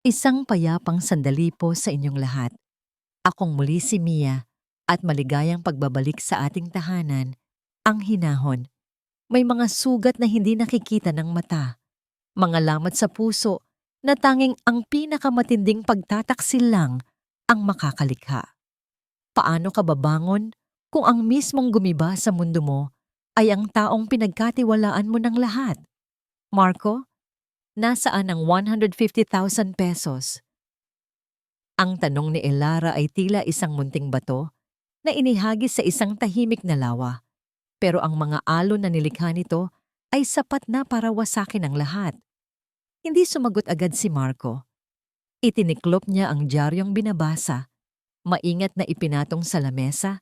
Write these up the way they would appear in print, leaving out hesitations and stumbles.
Isang payapang sandali po sa inyong lahat. Akong muli si Mia at maligayang pagbabalik sa ating tahanan, ang hinahon. May mga sugat na hindi nakikita ng mata, mga lamat sa puso na tanging ang pinakamatinding pagtataksil lang ang makakalikha. Paano ka babangon kung ang mismong gumiba sa mundo mo ay ang taong pinagkatiwalaan mo ng lahat? Marco, nasaan ang 150,000 pesos? Ang tanong ni Elara ay tila isang munting bato na inihagis sa isang tahimik na lawa. Pero ang mga alon na nilikha nito ay sapat na para wasakin ang lahat. Hindi sumagot agad si Marco. Itiniklop niya ang diaryong binabasa, maingat na ipinatong sa lamesa,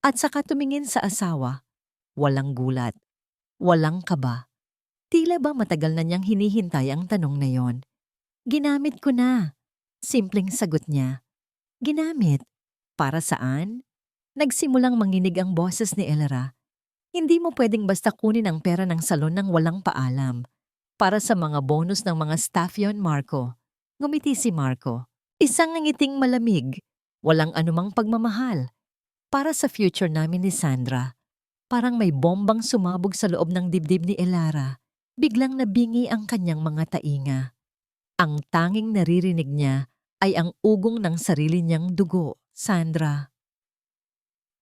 at saka tumingin sa asawa. Walang gulat, walang kaba. Tila ba matagal na niyang hinihintay ang tanong na yon? Ginamit ko na. Simpleng sagot niya. Ginamit? Para saan? Nagsimulang manginig ang boses ni Elara. Hindi mo pwedeng basta kunin ang pera ng salon ng walang paalam. Para sa mga bonus ng mga staff yon, Marco. Ngumiti si Marco. Isang ngiting malamig. Walang anumang pagmamahal. Para sa future namin ni Sandra. Parang may bombang sumabog sa loob ng dibdib ni Elara. Biglang nabingi ang kanyang mga tainga. Ang tanging naririnig niya ay ang ugong ng sarili niyang dugo, Sandra.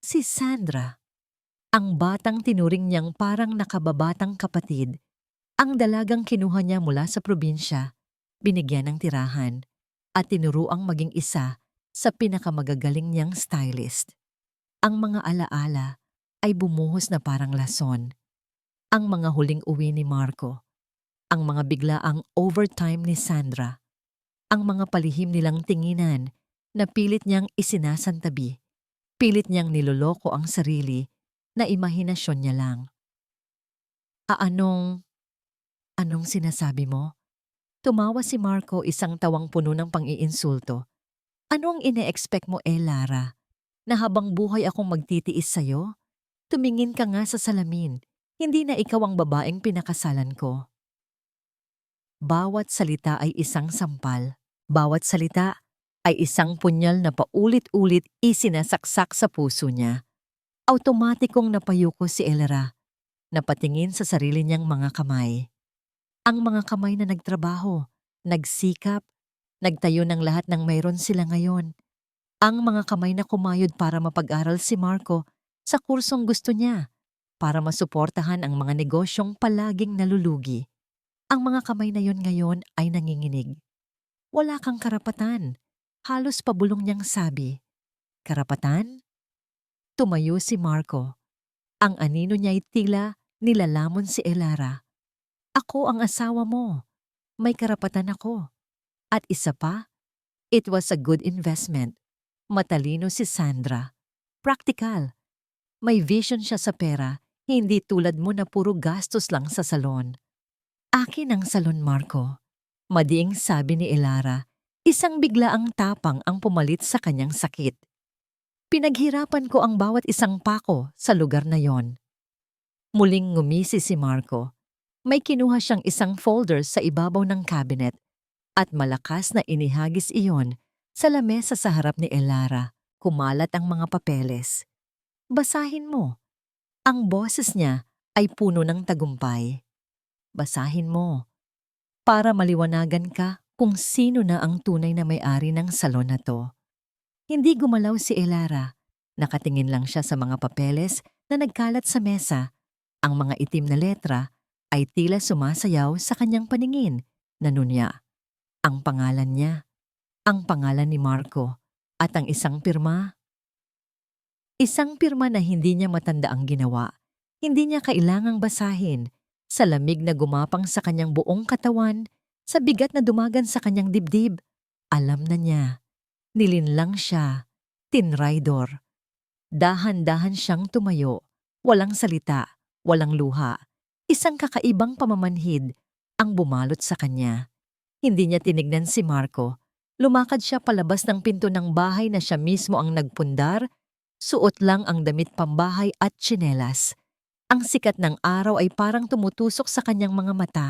Si Sandra. Ang batang tinuring niyang parang nakababatang kapatid. Ang dalagang kinuha niya mula sa probinsya, binigyan ng tirahan, at tinuruang maging isa sa pinakamagagaling niyang stylist. Ang mga alaala ay bumuhos na parang lason. Ang mga huling uwi ni Marco, ang mga biglaang overtime ni Sandra, ang mga palihim nilang tinginan na pilit niyang isinasantabi, pilit niyang niloloko ang sarili na imahinasyon niya lang. Anong sinasabi mo? Tumawa si Marco, isang tawang puno ng pang-iinsulto. Ano ang ine-expect mo, Lara? Na habang buhay akong magtitiis sa'yo? Tumingin ka nga sa salamin. Hindi na ikaw ang babaeng pinakasalan ko. Bawat salita ay isang sampal. Bawat salita ay isang punyal na paulit-ulit isinasaksak sa puso niya. Automatikong napayuko si Elara, napatingin sa sarili niyang mga kamay. Ang mga kamay na nagtrabaho, nagsikap, nagtayo ng lahat ng mayroon sila ngayon. Ang mga kamay na kumayod para mapag-aral si Marco sa kursong gusto niya, para masuportahan ang mga negosyong palaging nalulugi. Ang mga kamay na yon ngayon ay nanginginig. Wala kang karapatan. Halos pabulong niyang sabi. Karapatan? Tumayo si Marco. Ang anino niya'y tila nilalamon si Elara. Ako ang asawa mo. May karapatan ako. At isa pa, it was a good investment. Matalino si Sandra. Praktikal. May vision siya sa pera, hindi tulad mo na puro gastos lang sa salon. Akin ang salon, Marco. Madiing sabi ni Elara. Isang biglaang tapang ang pumalit sa kanyang sakit. Pinaghirapan ko ang bawat isang pako sa lugar na yon. Muling ngumisi si Marco. May kinuha siyang isang folder sa ibabaw ng cabinet at malakas na inihagis iyon sa lamesa sa harap ni Elara. Kumalat ang mga papeles. Basahin mo. Ang boses niya ay puno ng tagumpay. Basahin mo. Para maliwanagan ka kung sino na ang tunay na may-ari ng salon na to. Hindi gumalaw si Elara. Nakatingin lang siya sa mga papeles na nagkalat sa mesa. Ang mga itim na letra ay tila sumasayaw sa kanyang paningin. Nanunya. Ang pangalan niya, ang pangalan ni Marco, at ang isang pirma. Isang pirma na hindi niya matanda ang ginawa. Hindi niya kailangang basahin. Sa lamig na gumapang sa kanyang buong katawan, sa bigat na dumagan sa kanyang dibdib, alam na niya. Nilinlang siya, tinraidor. Dahan-dahan siyang tumayo, walang salita, walang luha. Isang kakaibang pamamanhid ang bumalot sa kanya. Hindi niya tinignan si Marco. Lumakad siya palabas ng pinto ng bahay na siya mismo ang nagpundar, suot lang ang damit pambahay at tsinelas. Ang sikat ng araw ay parang tumutusok sa kanyang mga mata.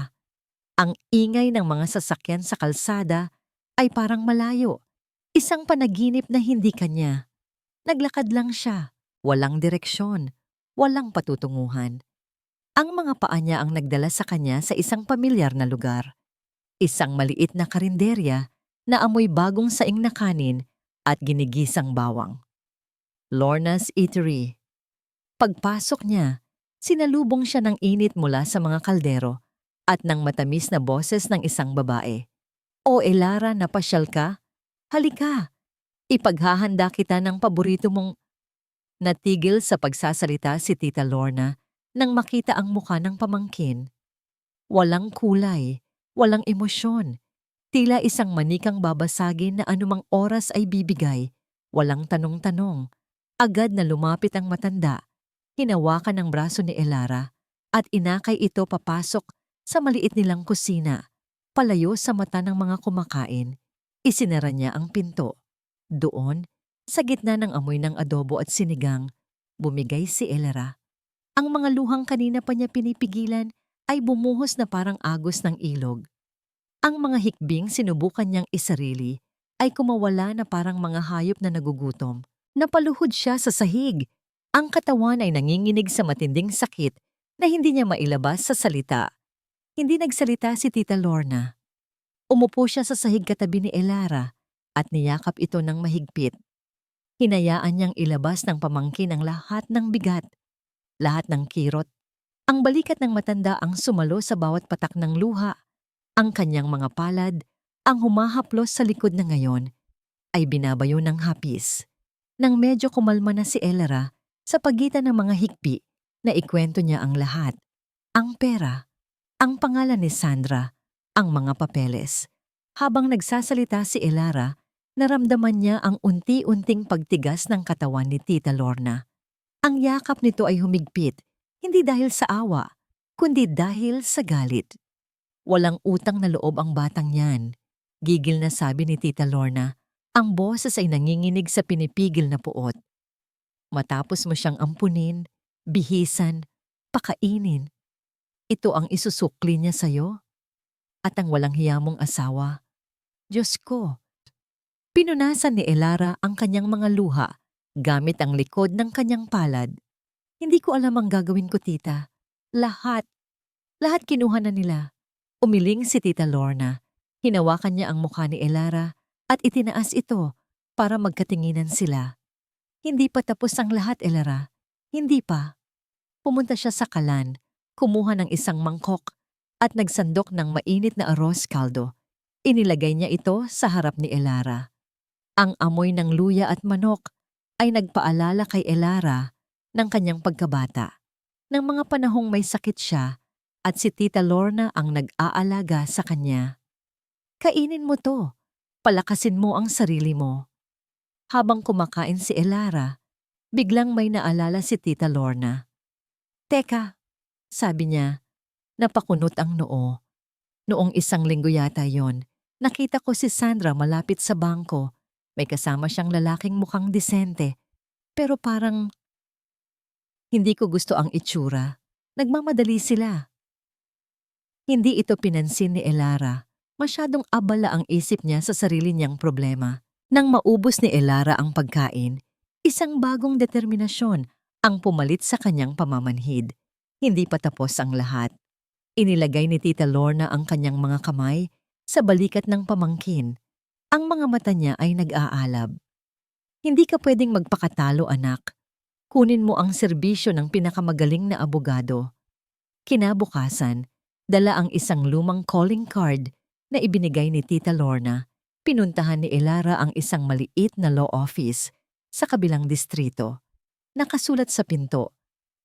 Ang ingay ng mga sasakyan sa kalsada ay parang malayo. Isang panaginip na hindi kanya. Naglakad lang siya, walang direksyon, walang patutunguhan. Ang mga paa niya ang nagdala sa kanya sa isang pamilyar na lugar. Isang maliit na karinderya na amoy bagong saing na kanin at ginigisang bawang. Lorna's Eatery. Pagpasok niya, sinalubong siya ng init mula sa mga kaldero at ng matamis na boses ng isang babae. "O Elara, napasyal ka? Halika, ipaghahanda kita ng paborito mong..." Natigil sa pagsasalita si Tita Lorna nang makita ang mukha ng pamangkin. Walang kulay, walang emosyon. Tila isang manikang babasagin na anumang oras ay bibigay. Walang tanong-tanong. Agad na lumapit ang matanda. Hinawakan ang braso ni Elara at inakay ito papasok sa maliit nilang kusina. Palayo sa mata ng mga kumakain. Isinara niya ang pinto. Doon, sa gitna ng amoy ng adobo at sinigang, bumigay si Elara. Ang mga luhang kanina pa niya pinipigilan ay bumuhos na parang agos ng ilog. Ang mga hikbing sinubukan niyang isarili ay kumawala na parang mga hayop na nagugutom. Napaluhod siya sa sahig. Ang katawan ay nanginginig sa matinding sakit na hindi niya mailabas sa salita. Hindi nagsalita si Tita Lorna. Umupo siya sa sahig katabi ni Elara at niyakap ito ng mahigpit. Hinayaan niyang ilabas ng pamangkin ang lahat ng bigat, lahat ng kirot. Ang balikat ng matanda ang sumalo sa bawat patak ng luha. Ang kanyang mga palad, ang humahaplos sa likod na ngayon, ay binabayo ng hapis. Nang medyo kumalma na si Elara, sa pagitan ng mga hikbi, na ikwento niya ang lahat. Ang pera, ang pangalan ni Sandra, ang mga papeles. Habang nagsasalita si Elara, naramdaman niya ang unti-unting pagtigas ng katawan ni Tita Lorna. Ang yakap nito ay humigpit, hindi dahil sa awa, kundi dahil sa galit. Walang utang na loob ang batang yan. Gigil na sabi ni Tita Lorna, ang boses ay nanginginig sa pinipigil na puot. Matapos mo siyang ampunin, bihisan, pakainin, ito ang isusukli niya sa'yo? At ang walang hiya mong asawa? Diyos ko! Pinunasan ni Elara ang kanyang mga luha gamit ang likod ng kanyang palad. Hindi ko alam ang gagawin ko, tita. Lahat kinuha na nila. Umiling si Tita Lorna. Hinawakan niya ang mukha ni Elara at itinaas ito para magkatinginan sila. Hindi pa tapos ang lahat, Elara. Hindi pa. Pumunta siya sa kalan, kumuha ng isang mangkok at nagsandok ng mainit na arroz caldo. Inilagay niya ito sa harap ni Elara. Ang amoy ng luya at manok ay nagpaalala kay Elara ng kanyang pagkabata. Ng mga panahong may sakit siya at si Tita Lorna ang nag-aalaga sa kanya. Kainin mo to. Palakasin mo ang sarili mo. Habang kumakain si Elara, biglang may naalala si Tita Lorna. Teka, sabi niya, napakunot ang noo. Noong isang linggo yata yon, nakita ko si Sandra malapit sa bangko. May kasama siyang lalaking mukhang disente, pero parang hindi ko gusto ang itsura. Nagmamadali sila. Hindi ito pinansin ni Elara. Masyadong abala ang isip niya sa sarili niyang problema. Nang maubos ni Elara ang pagkain, isang bagong determinasyon ang pumalit sa kanyang pamamanhid. Hindi pa tapos ang lahat. Inilagay ni Tita Lorna ang kanyang mga kamay sa balikat ng pamangkin. Ang mga mata niya ay nag-aalab. Hindi ka pwedeng magpakatalo, anak. Kunin mo ang serbisyo ng pinakamagaling na abogado. Kinabukasan, dala ang isang lumang calling card na ibinigay ni Tita Lorna. Pinuntahan ni Elara ang isang maliit na law office sa kabilang distrito. Nakasulat sa pinto,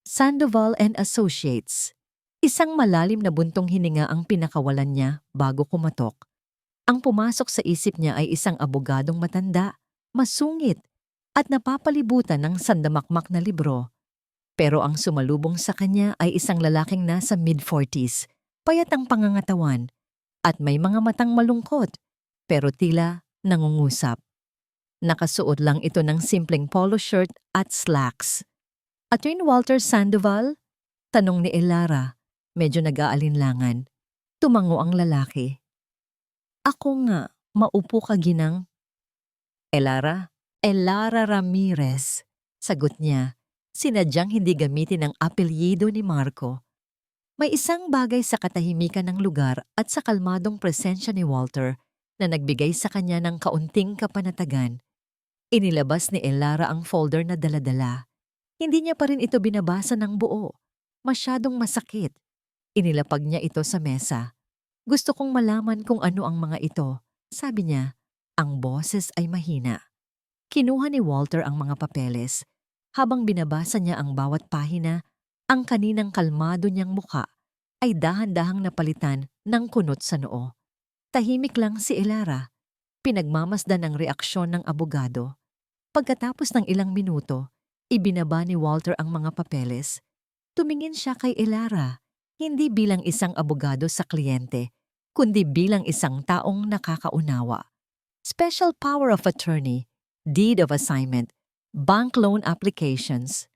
Sandoval and Associates. Isang malalim na buntong hininga ang pinakawalan niya bago kumatok. Ang pumasok sa isip niya ay isang abogadong matanda, masungit, at napapalibutan ng sandamakmak na libro. Pero ang sumalubong sa kanya ay isang lalaking nasa mid-40s, payat ang pangangatawan, at may mga matang malungkot, pero tila nangungusap. Nakasuot lang ito ng simpleng polo shirt at slacks. Attorney Walter Sandoval? Tanong ni Elara, medyo nag-aalinlangan. Tumango ang lalaki. Ako nga, Maupo ka ginang. Elara? Elara Ramirez. Sagot niya, sinadyang hindi gamitin ang apelyido ni Marco. May isang bagay sa katahimikan ng lugar at sa kalmadong presensya ni Walter na nagbigay sa kanya ng kaunting kapanatagan. Inilabas ni Elara ang folder na daladala. Hindi niya pa rin ito binabasa ng buo. Masyadong masakit. Inilapag niya ito sa mesa. Gusto kong malaman kung ano ang mga ito. Sabi niya, ang boses ay mahina. Kinuha ni Walter ang mga papeles. Habang binabasa niya ang bawat pahina, ang kaninang kalmado niyang muka ay dahan-dahang napalitan ng kunot sa noo. Tahimik lang si Elara. Pinagmamasdan ang reaksyon ng abogado. Pagkatapos ng ilang minuto, ibinaba ni Walter ang mga papeles. Tumingin siya kay Elara, hindi bilang isang abogado sa kliyente, kundi bilang isang taong nakakaunawa. Special power of attorney, deed of assignment, bank loan applications.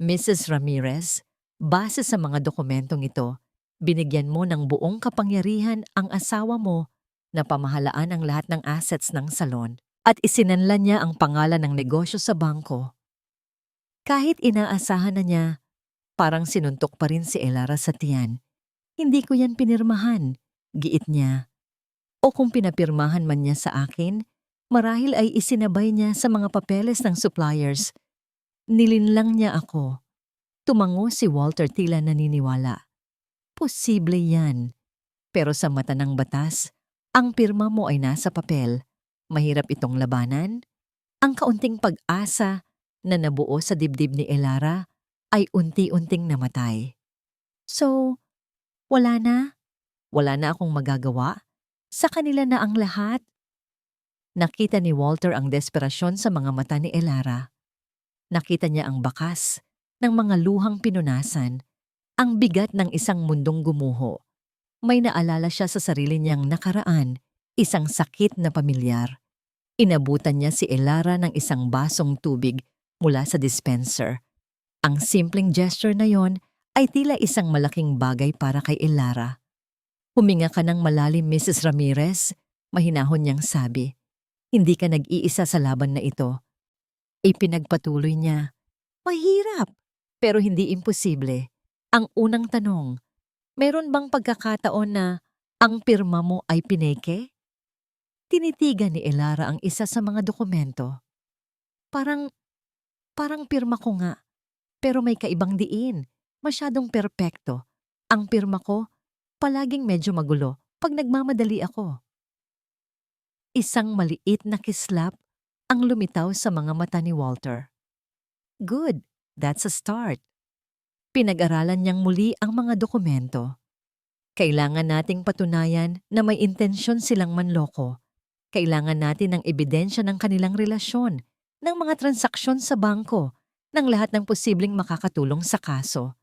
Mrs. Ramirez, base sa mga dokumentong ito, binigyan mo ng buong kapangyarihan ang asawa mo na pamahalaan ang lahat ng assets ng salon at isinanlan niya ang pangalan ng negosyo sa bangko. Kahit inaasahan na niya, parang sinuntok pa rin si Elara sa tiyan. Hindi ko yan pinirmahan, giit niya. O kung pinapirmahan man niya sa akin, marahil ay isinabay niya sa mga papeles ng suppliers. Nilinlang niya ako. Tumango si Walter tila naniniwala. Posible yan. Pero sa mata ng batas, ang pirma mo ay nasa papel. Mahirap itong labanan. Ang kaunting pag-asa na nabuo sa dibdib ni Elara ay unti-unting namatay. So, wala na? Wala na akong magagawa? Sa kanila na ang lahat? Nakita ni Walter ang desperasyon sa mga mata ni Elara. Nakita niya ang bakas ng mga luhang pinunasan, ang bigat ng isang mundong gumuho. May naalala siya sa sarili niyang nakaraan, isang sakit na pamilyar. Inabutan niya si Elara ng isang basong tubig mula sa dispenser. Ang simpleng gesture na yon ay tila isang malaking bagay para kay Elara. Huminga ka ng malalim, Mrs. Ramirez, mahinahon niyang sabi. Hindi ka nag-iisa sa laban na ito. Ipinagpatuloy niya. Mahirap, pero hindi imposible. Ang unang tanong, meron bang pagkakataon na ang pirma mo ay pineke? Tinitigan ni Elara ang isa sa mga dokumento. Parang pirma ko nga, pero may kaibang diin. Masyadong perpekto. Ang pirma ko, palaging medyo magulo pag nagmamadali ako. Isang maliit na kislap ang lumitaw sa mga mata ni Walter. Good, that's a start. Pinag-aralan niyang muli ang mga dokumento. Kailangan nating patunayan na may intensyon silang manloko. Kailangan natin ng ebidensya ng kanilang relasyon, ng mga transaksyon sa bangko, ng lahat ng posibleng makakatulong sa kaso.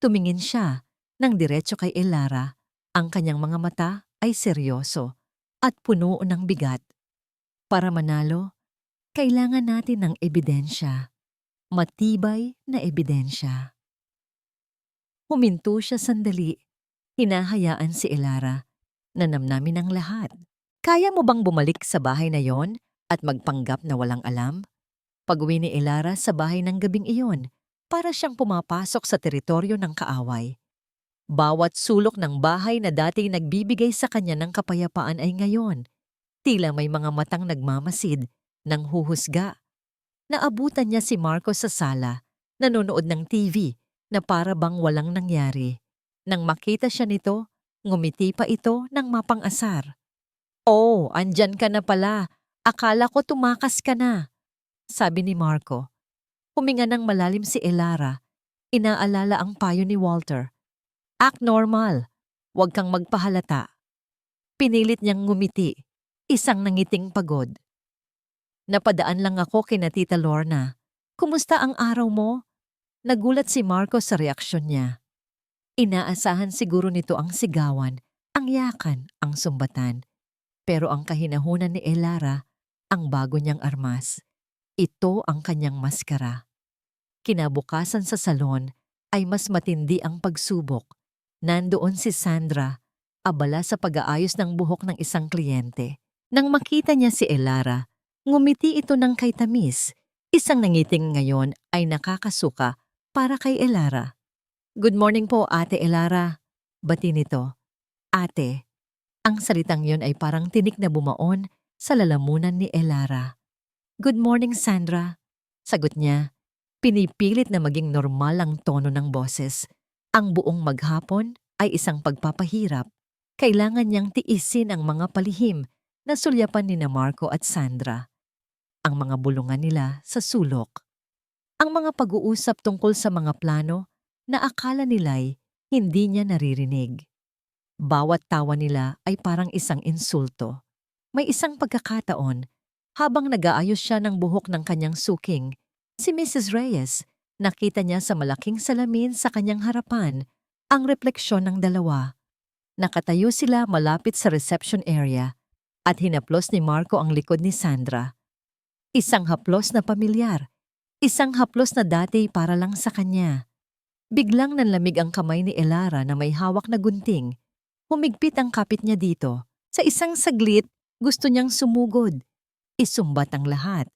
Tumingin siya ng diretso kay Elara. Ang kanyang mga mata ay seryoso at puno ng bigat. Para manalo, kailangan natin ng ebidensya. Matibay na ebidensya. Huminto siya sandali. Hinahayaan si Elara na namnamin ang lahat. Kaya mo bang bumalik sa bahay na yon at magpanggap na walang alam? Pag-uwi ni Elara sa bahay ng gabing iyon, para siyang pumapasok sa teritoryo ng kaaway. Bawat sulok ng bahay na dati nagbibigay sa kanya ng kapayapaan ay ngayon. Tila may mga matang nagmamasid, nang huhusga. Naabutan niya si Marco sa sala, nanonood ng TV na para bang walang nangyari. Nang makita siya nito, ngumiti pa ito ng mapang-asar. Oh, andyan ka na pala. Akala ko tumakas ka na, sabi ni Marco. Huminga ng malalim si Elara. Inaalala ang payo ni Walter. Act normal. Huwag kang magpahalata. Pinilit niyang ngumiti. Isang nangiting pagod. Napadaan lang ako kina Tita Lorna. Kumusta ang araw mo? Nagulat si Marco sa reaksyon niya. Inaasahan siguro nito ang sigawan, ang yakan, ang sumbatan. Pero ang kahinahunan ni Elara, ang bago niyang armas. Ito ang kanyang maskara. Kinabukasan sa salon ay mas matindi ang pagsubok. Nandoon si Sandra, abala sa pag-aayos ng buhok ng isang kliyente. Nang makita niya si Elara, ngumiti ito ng kay tamis. Isang nangiting ngayon ay nakakasuka para kay Elara. "Good morning po, Ate Elara." Bati nito. "Ate." Ang salitang yon ay parang tinik na bumaon sa lalamunan ni Elara. "Good morning, Sandra." Sagot niya. Pinipilit na maging normal ang tono ng boses. Ang buong maghapon ay isang pagpapahirap. Kailangan niyang tiisin ang mga palihim na sulyapan ni na Marco at Sandra. Ang mga bulungan nila sa sulok. Ang mga pag-uusap tungkol sa mga plano na akala nila'y hindi niya naririnig. Bawat tawa nila ay parang isang insulto. May isang pagkakataon, habang nag-aayos siya ng buhok ng kanyang suking, si Mrs. Reyes, nakita niya sa malaking salamin sa kanyang harapan ang refleksyon ng dalawa. Nakatayo sila malapit sa reception area at hinaplos ni Marco ang likod ni Sandra. Isang haplos na pamilyar, isang haplos na dati para lang sa kanya. Biglang nanlamig ang kamay ni Elara na may hawak na gunting. Humigpit ang kapit niya dito. Sa isang saglit, gusto niyang sumugod. Isumbat ang lahat.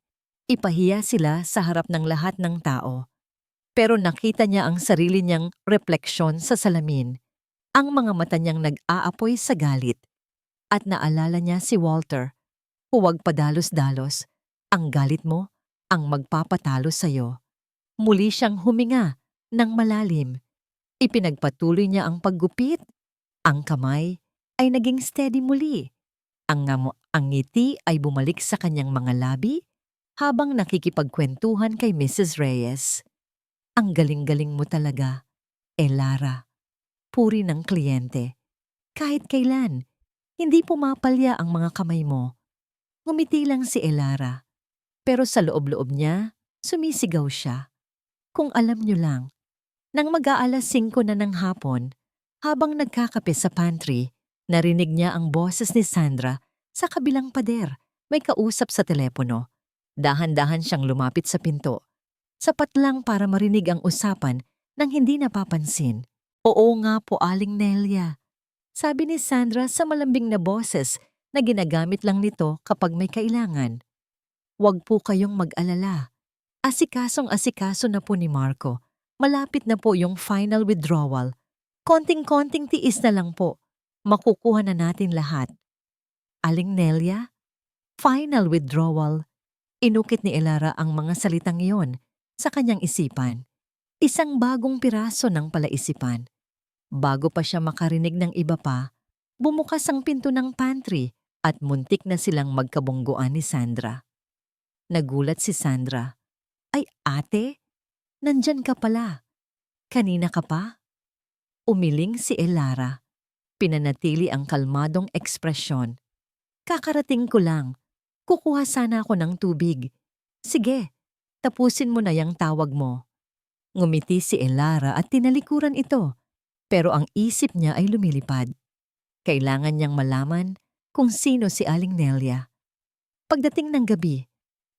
Ipahiya sila sa harap ng lahat ng tao. Pero nakita niya ang sarili niyang refleksyon sa salamin. Ang mga mata niyang nag-aapoy sa galit. At naalala niya si Walter. "Huwag padalos-dalos. Ang galit mo ang magpapatalo sa'yo." Muli siyang huminga ng malalim. Ipinagpatuloy niya ang paggupit. Ang kamay ay naging steady muli. Ang ngiti ay bumalik sa kanyang mga labi habang nakikipagkwentuhan kay Mrs. Reyes. "Ang galing-galing mo talaga, Elara." Puri ng kliyente. "Kahit kailan, hindi pumapalya ang mga kamay mo." Ngumiti lang si Elara. Pero sa loob-loob niya, sumisigaw siya. Kung alam niyo lang, nang mag-aalas 5 na ng hapon, habang nagkakape sa pantry, narinig niya ang boses ni Sandra sa kabilang pader. May kausap sa telepono. Dahan-dahan siyang lumapit sa pinto. Sapat lang para marinig ang usapan nang hindi napapansin. "Oo nga po, Aling Nelia," sabi ni Sandra sa malambing na boses na ginagamit lang nito kapag may kailangan. "Huwag po kayong mag-alala. Asikasong-asikaso na po ni Marco. Malapit na po yung final withdrawal. Konting-konting tiis na lang po. Makukuha na natin lahat." "Aling Nelia?" "Final withdrawal." Inukit ni Elara ang mga salitang iyon sa kanyang isipan. Isang bagong piraso ng palaisipan. Bago pa siya makarinig ng iba pa, bumukas ang pinto ng pantry at muntik na silang magkabungguan ni Sandra. Nagulat si Sandra. "Ay, ate, nandyan ka pala. Kanina ka pa?" Umiling si Elara. Pinanatili ang kalmadong ekspresyon. "Kakarating ko lang. Kukuha sana ako ng tubig." "Sige, tapusin mo na yang tawag mo." Ngumiti si Elara at tinalikuran ito. Pero ang isip niya ay lumilipad. Kailangan niyang malaman kung sino si Aling Nelia. Pagdating ng gabi,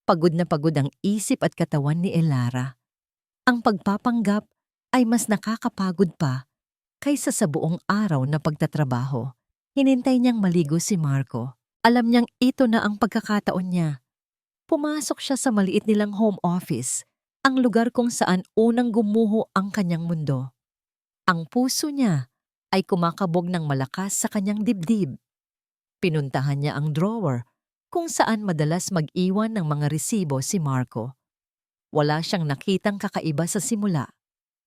pagod na pagod ang isip at katawan ni Elara. Ang pagpapanggap ay mas nakakapagod pa kaysa sa buong araw na pagtatrabaho. Hinintay niyang maligo si Marco. Alam niyang ito na ang pagkakataon niya. Pumasok siya sa maliit nilang home office, ang lugar kung saan unang gumuho ang kanyang mundo. Ang puso niya ay kumakabog ng malakas sa kanyang dibdib. Pinuntahan niya ang drawer kung saan madalas mag-iwan ng mga resibo si Marco. Wala siyang nakitang kakaiba sa simula.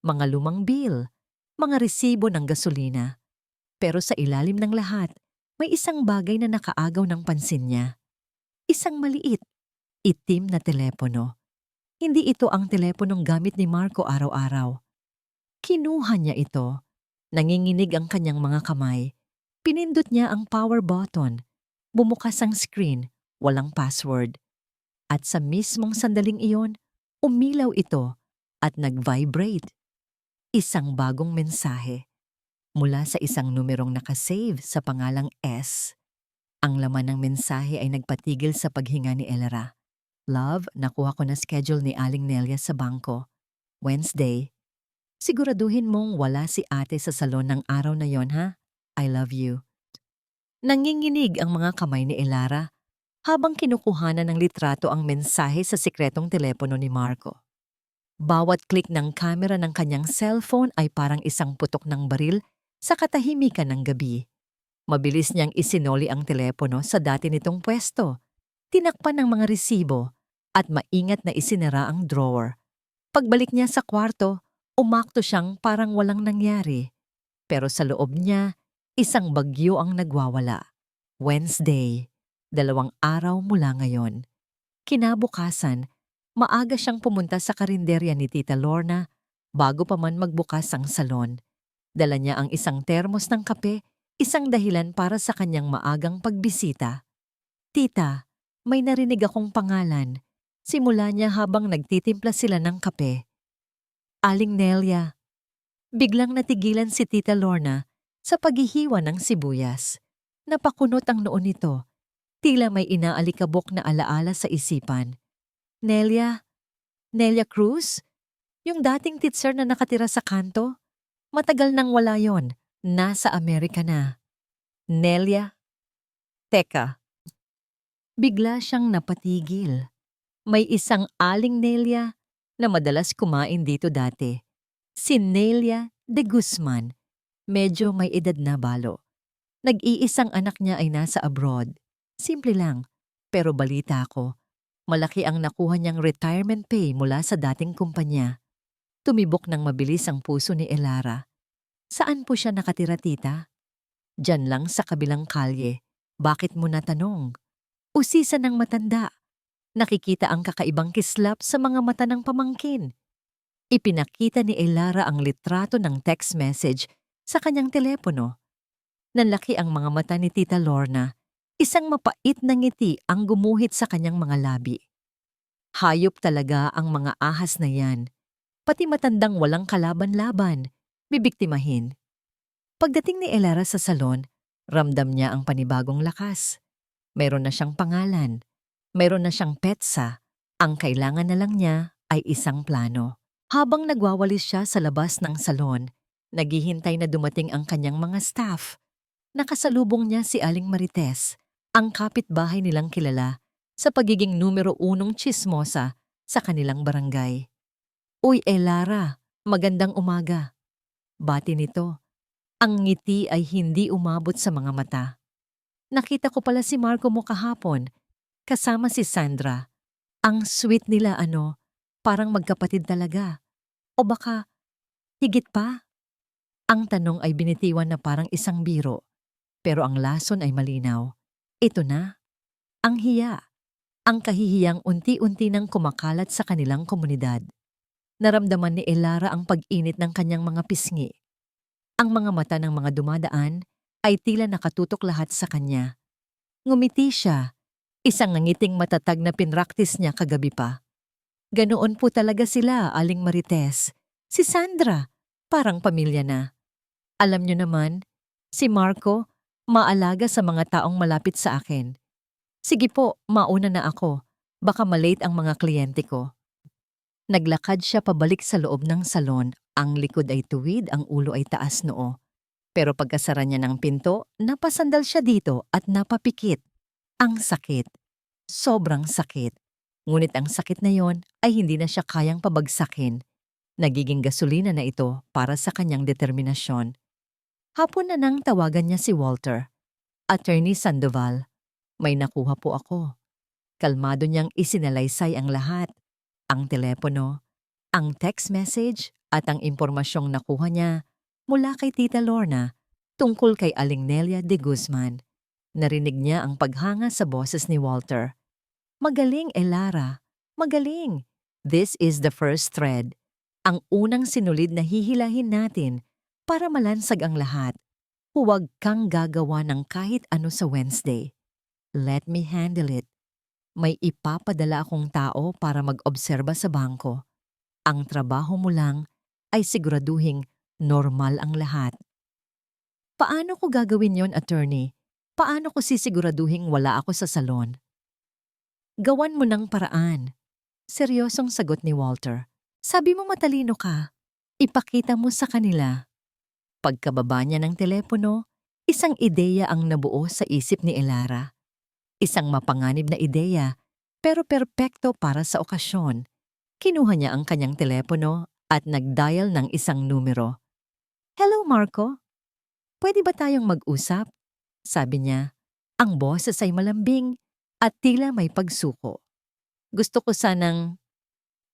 Mga lumang bill, mga resibo ng gasolina. Pero sa ilalim ng lahat, may isang bagay na nakaagaw ng pansin niya. Isang maliit, itim na telepono. Hindi ito ang teleponong gamit ni Marco araw-araw. Kinuha niya ito. Nanginginig ang kanyang mga kamay. Pinindot niya ang power button. Bumukas ang screen, walang password. At sa mismong sandaling iyon, umilaw ito at nag-vibrate. Isang bagong mensahe mula sa isang numerong nakasave sa pangalang S. Ang laman ng mensahe ay nagpatigil sa paghinga ni Elara. "Love, nakuha ko na schedule ni Aling Nelia sa bangko. Wednesday. Siguraduhin mong wala si ate sa salon ng araw na yon, ha? I love you." Nanginginig ang mga kamay ni Elara habang kinukuhanan ng litrato ang mensahe sa sikretong telepono ni Marco. Bawat click ng kamera ng kanyang cellphone ay parang isang putok ng baril sa katahimikan ng gabi. Mabilis niyang isinoli ang telepono sa dati nitong pwesto, tinakpan ng mga resibo at maingat na isinara ang drawer. Pagbalik niya sa kwarto, umakto siyang parang walang nangyari. Pero sa loob niya, isang bagyo ang nagwawala. Wednesday, 2 araw mula ngayon. Kinabukasan, maaga siyang pumunta sa karinderya ni Tita Lorna bago pa man magbukas ang salon. Dala niya ang isang termos ng kape, isang dahilan para sa kanyang maagang pagbisita. Tita, may narinig akong pangalan. Simula niya habang nagtitimpla sila ng kape. Aling Nelia. Biglang natigilan si Tita Lorna sa paghihiwa ng sibuyas. Napakunot ang noon nito. Tila may inaalikabok na alaala sa isipan. Nelia? Nelia Cruz? Yung dating teacher na nakatira sa kanto? Matagal nang wala yon. Nasa Amerika na. Nelia? Teka. Bigla siyang napatigil. May isang Aling Nelia na madalas kumain dito dati. Si Nelia de Guzman. Medyo may edad na balo. Nag-iisang anak niya ay nasa abroad. Simple lang, pero balita ko, malaki ang nakuha niyang retirement pay mula sa dating kumpanya. Tumibok ng mabilis ang puso ni Elara. Saan po siya nakatira, tita? Diyan lang sa kabilang kalye. Bakit mo natanong? Usisa ng matanda. Nakikita ang kakaibang kislap sa mga mata ng pamangkin. Ipinakita ni Elara ang litrato ng text message sa kanyang telepono. Nanlaki ang mga mata ni Tita Lorna. Isang mapait na ngiti ang gumuhit sa kanyang mga labi. Hayop talaga ang mga ahas na yan. Pati matandang walang kalaban-laban, bibiktimahin. Pagdating ni Elara sa salon, ramdam niya ang panibagong lakas. Meron na siyang pangalan. Meron na siyang petsa. Ang kailangan na lang niya ay isang plano. Habang nagwawalis siya sa labas ng salon, naghihintay na dumating ang kanyang mga staff. Nakasalubong niya si Aling Marites, ang kapitbahay nilang kilala sa pagiging numero 1 tsismosa sa kanilang barangay. Uy, Elara, magandang umaga. Bati nito. Ang ngiti ay hindi umabot sa mga mata. Nakita ko pala si Marco mo kahapon, kasama si Sandra. Ang sweet nila parang magkapatid talaga. O baka, higit pa? Ang tanong ay binitiwan na parang isang biro, pero ang lason ay malinaw. Ito na, ang hiya. Ang kahihiyang unti-unti nang kumakalat sa kanilang komunidad. Naramdaman ni Elara ang pag-init ng kanyang mga pisngi. Ang mga mata ng mga dumadaan ay tila nakatutok lahat sa kanya. Ngumiti siya, isang nangiting matatag na pinraktis niya kagabi pa. Ganoon po talaga sila, Aling Marites. Si Sandra, parang pamilya na. Alam niyo naman, si Marco, maalaga sa mga taong malapit sa akin. Sige po, mauna na ako. Baka malate ang mga kliyente ko. Naglakad siya pabalik sa loob ng salon. Ang likod ay tuwid, ang ulo ay taas noo. Pero pagkasara niya ng pinto, napasandal siya dito at napapikit. Ang sakit. Sobrang sakit. Ngunit ang sakit na yon ay hindi na siya kayang pabagsakin. Nagiging gasolina na ito para sa kanyang determinasyon. Hapon na nang tawagan niya si Walter. Attorney Sandoval, may nakuha po ako. Kalmado niyang isinalaysay ang lahat. Ang telepono, ang text message at ang impormasyong nakuha niya mula kay Tita Lorna tungkol kay Aling Nelia de Guzman. Narinig niya ang paghanga sa boses ni Walter. Magaling, Elara. Magaling. This is the first thread. Ang unang sinulid na hihilahin natin para malansag ang lahat. Huwag kang gagawa ng kahit ano sa Wednesday. Let me handle it. May ipapadala akong tao para mag-obserba sa bangko. Ang trabaho mo lang ay siguraduhing normal ang lahat. Paano ko gagawin yon, attorney? Paano ko sisiguraduhing wala ako sa salon? Gawan mo ng paraan. Seryosong sagot ni Walter. Sabi mo matalino ka. Ipakita mo sa kanila. Pagkababa niya ng telepono, Isang ideya ang nabuo sa isip ni Elara. Isang mapanganib na ideya, pero perpekto para sa okasyon. Kinuha niya ang kanyang telepono at nag-dial ng isang numero. "Hello, Marco. Pwede ba tayong mag-usap?" Sabi niya. Ang boses ay malambing at tila may pagsuko. "Gusto ko sanang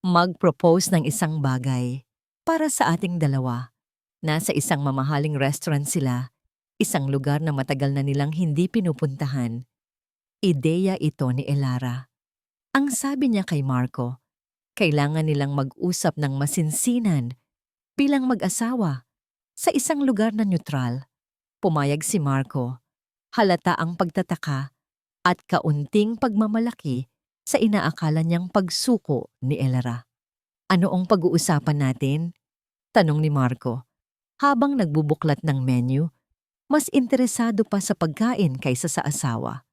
mag-propose ng isang bagay para sa ating dalawa. Nasa isang mamahaling restaurant sila, isang lugar na matagal na nilang hindi pinupuntahan." Ideya ito ni Elara. Ang sabi niya kay Marco, kailangan nilang mag-usap ng masinsinan bilang mag-asawa sa isang lugar na neutral. Pumayag si Marco. Halata ang pagtataka at kaunting pagmamalaki sa inaakala niyang pagsuko ni Elara. "Ano ang pag-uusapan natin?" tanong ni Marco. Habang nagbubuklat ng menu, mas interesado pa sa pagkain kaysa sa asawa.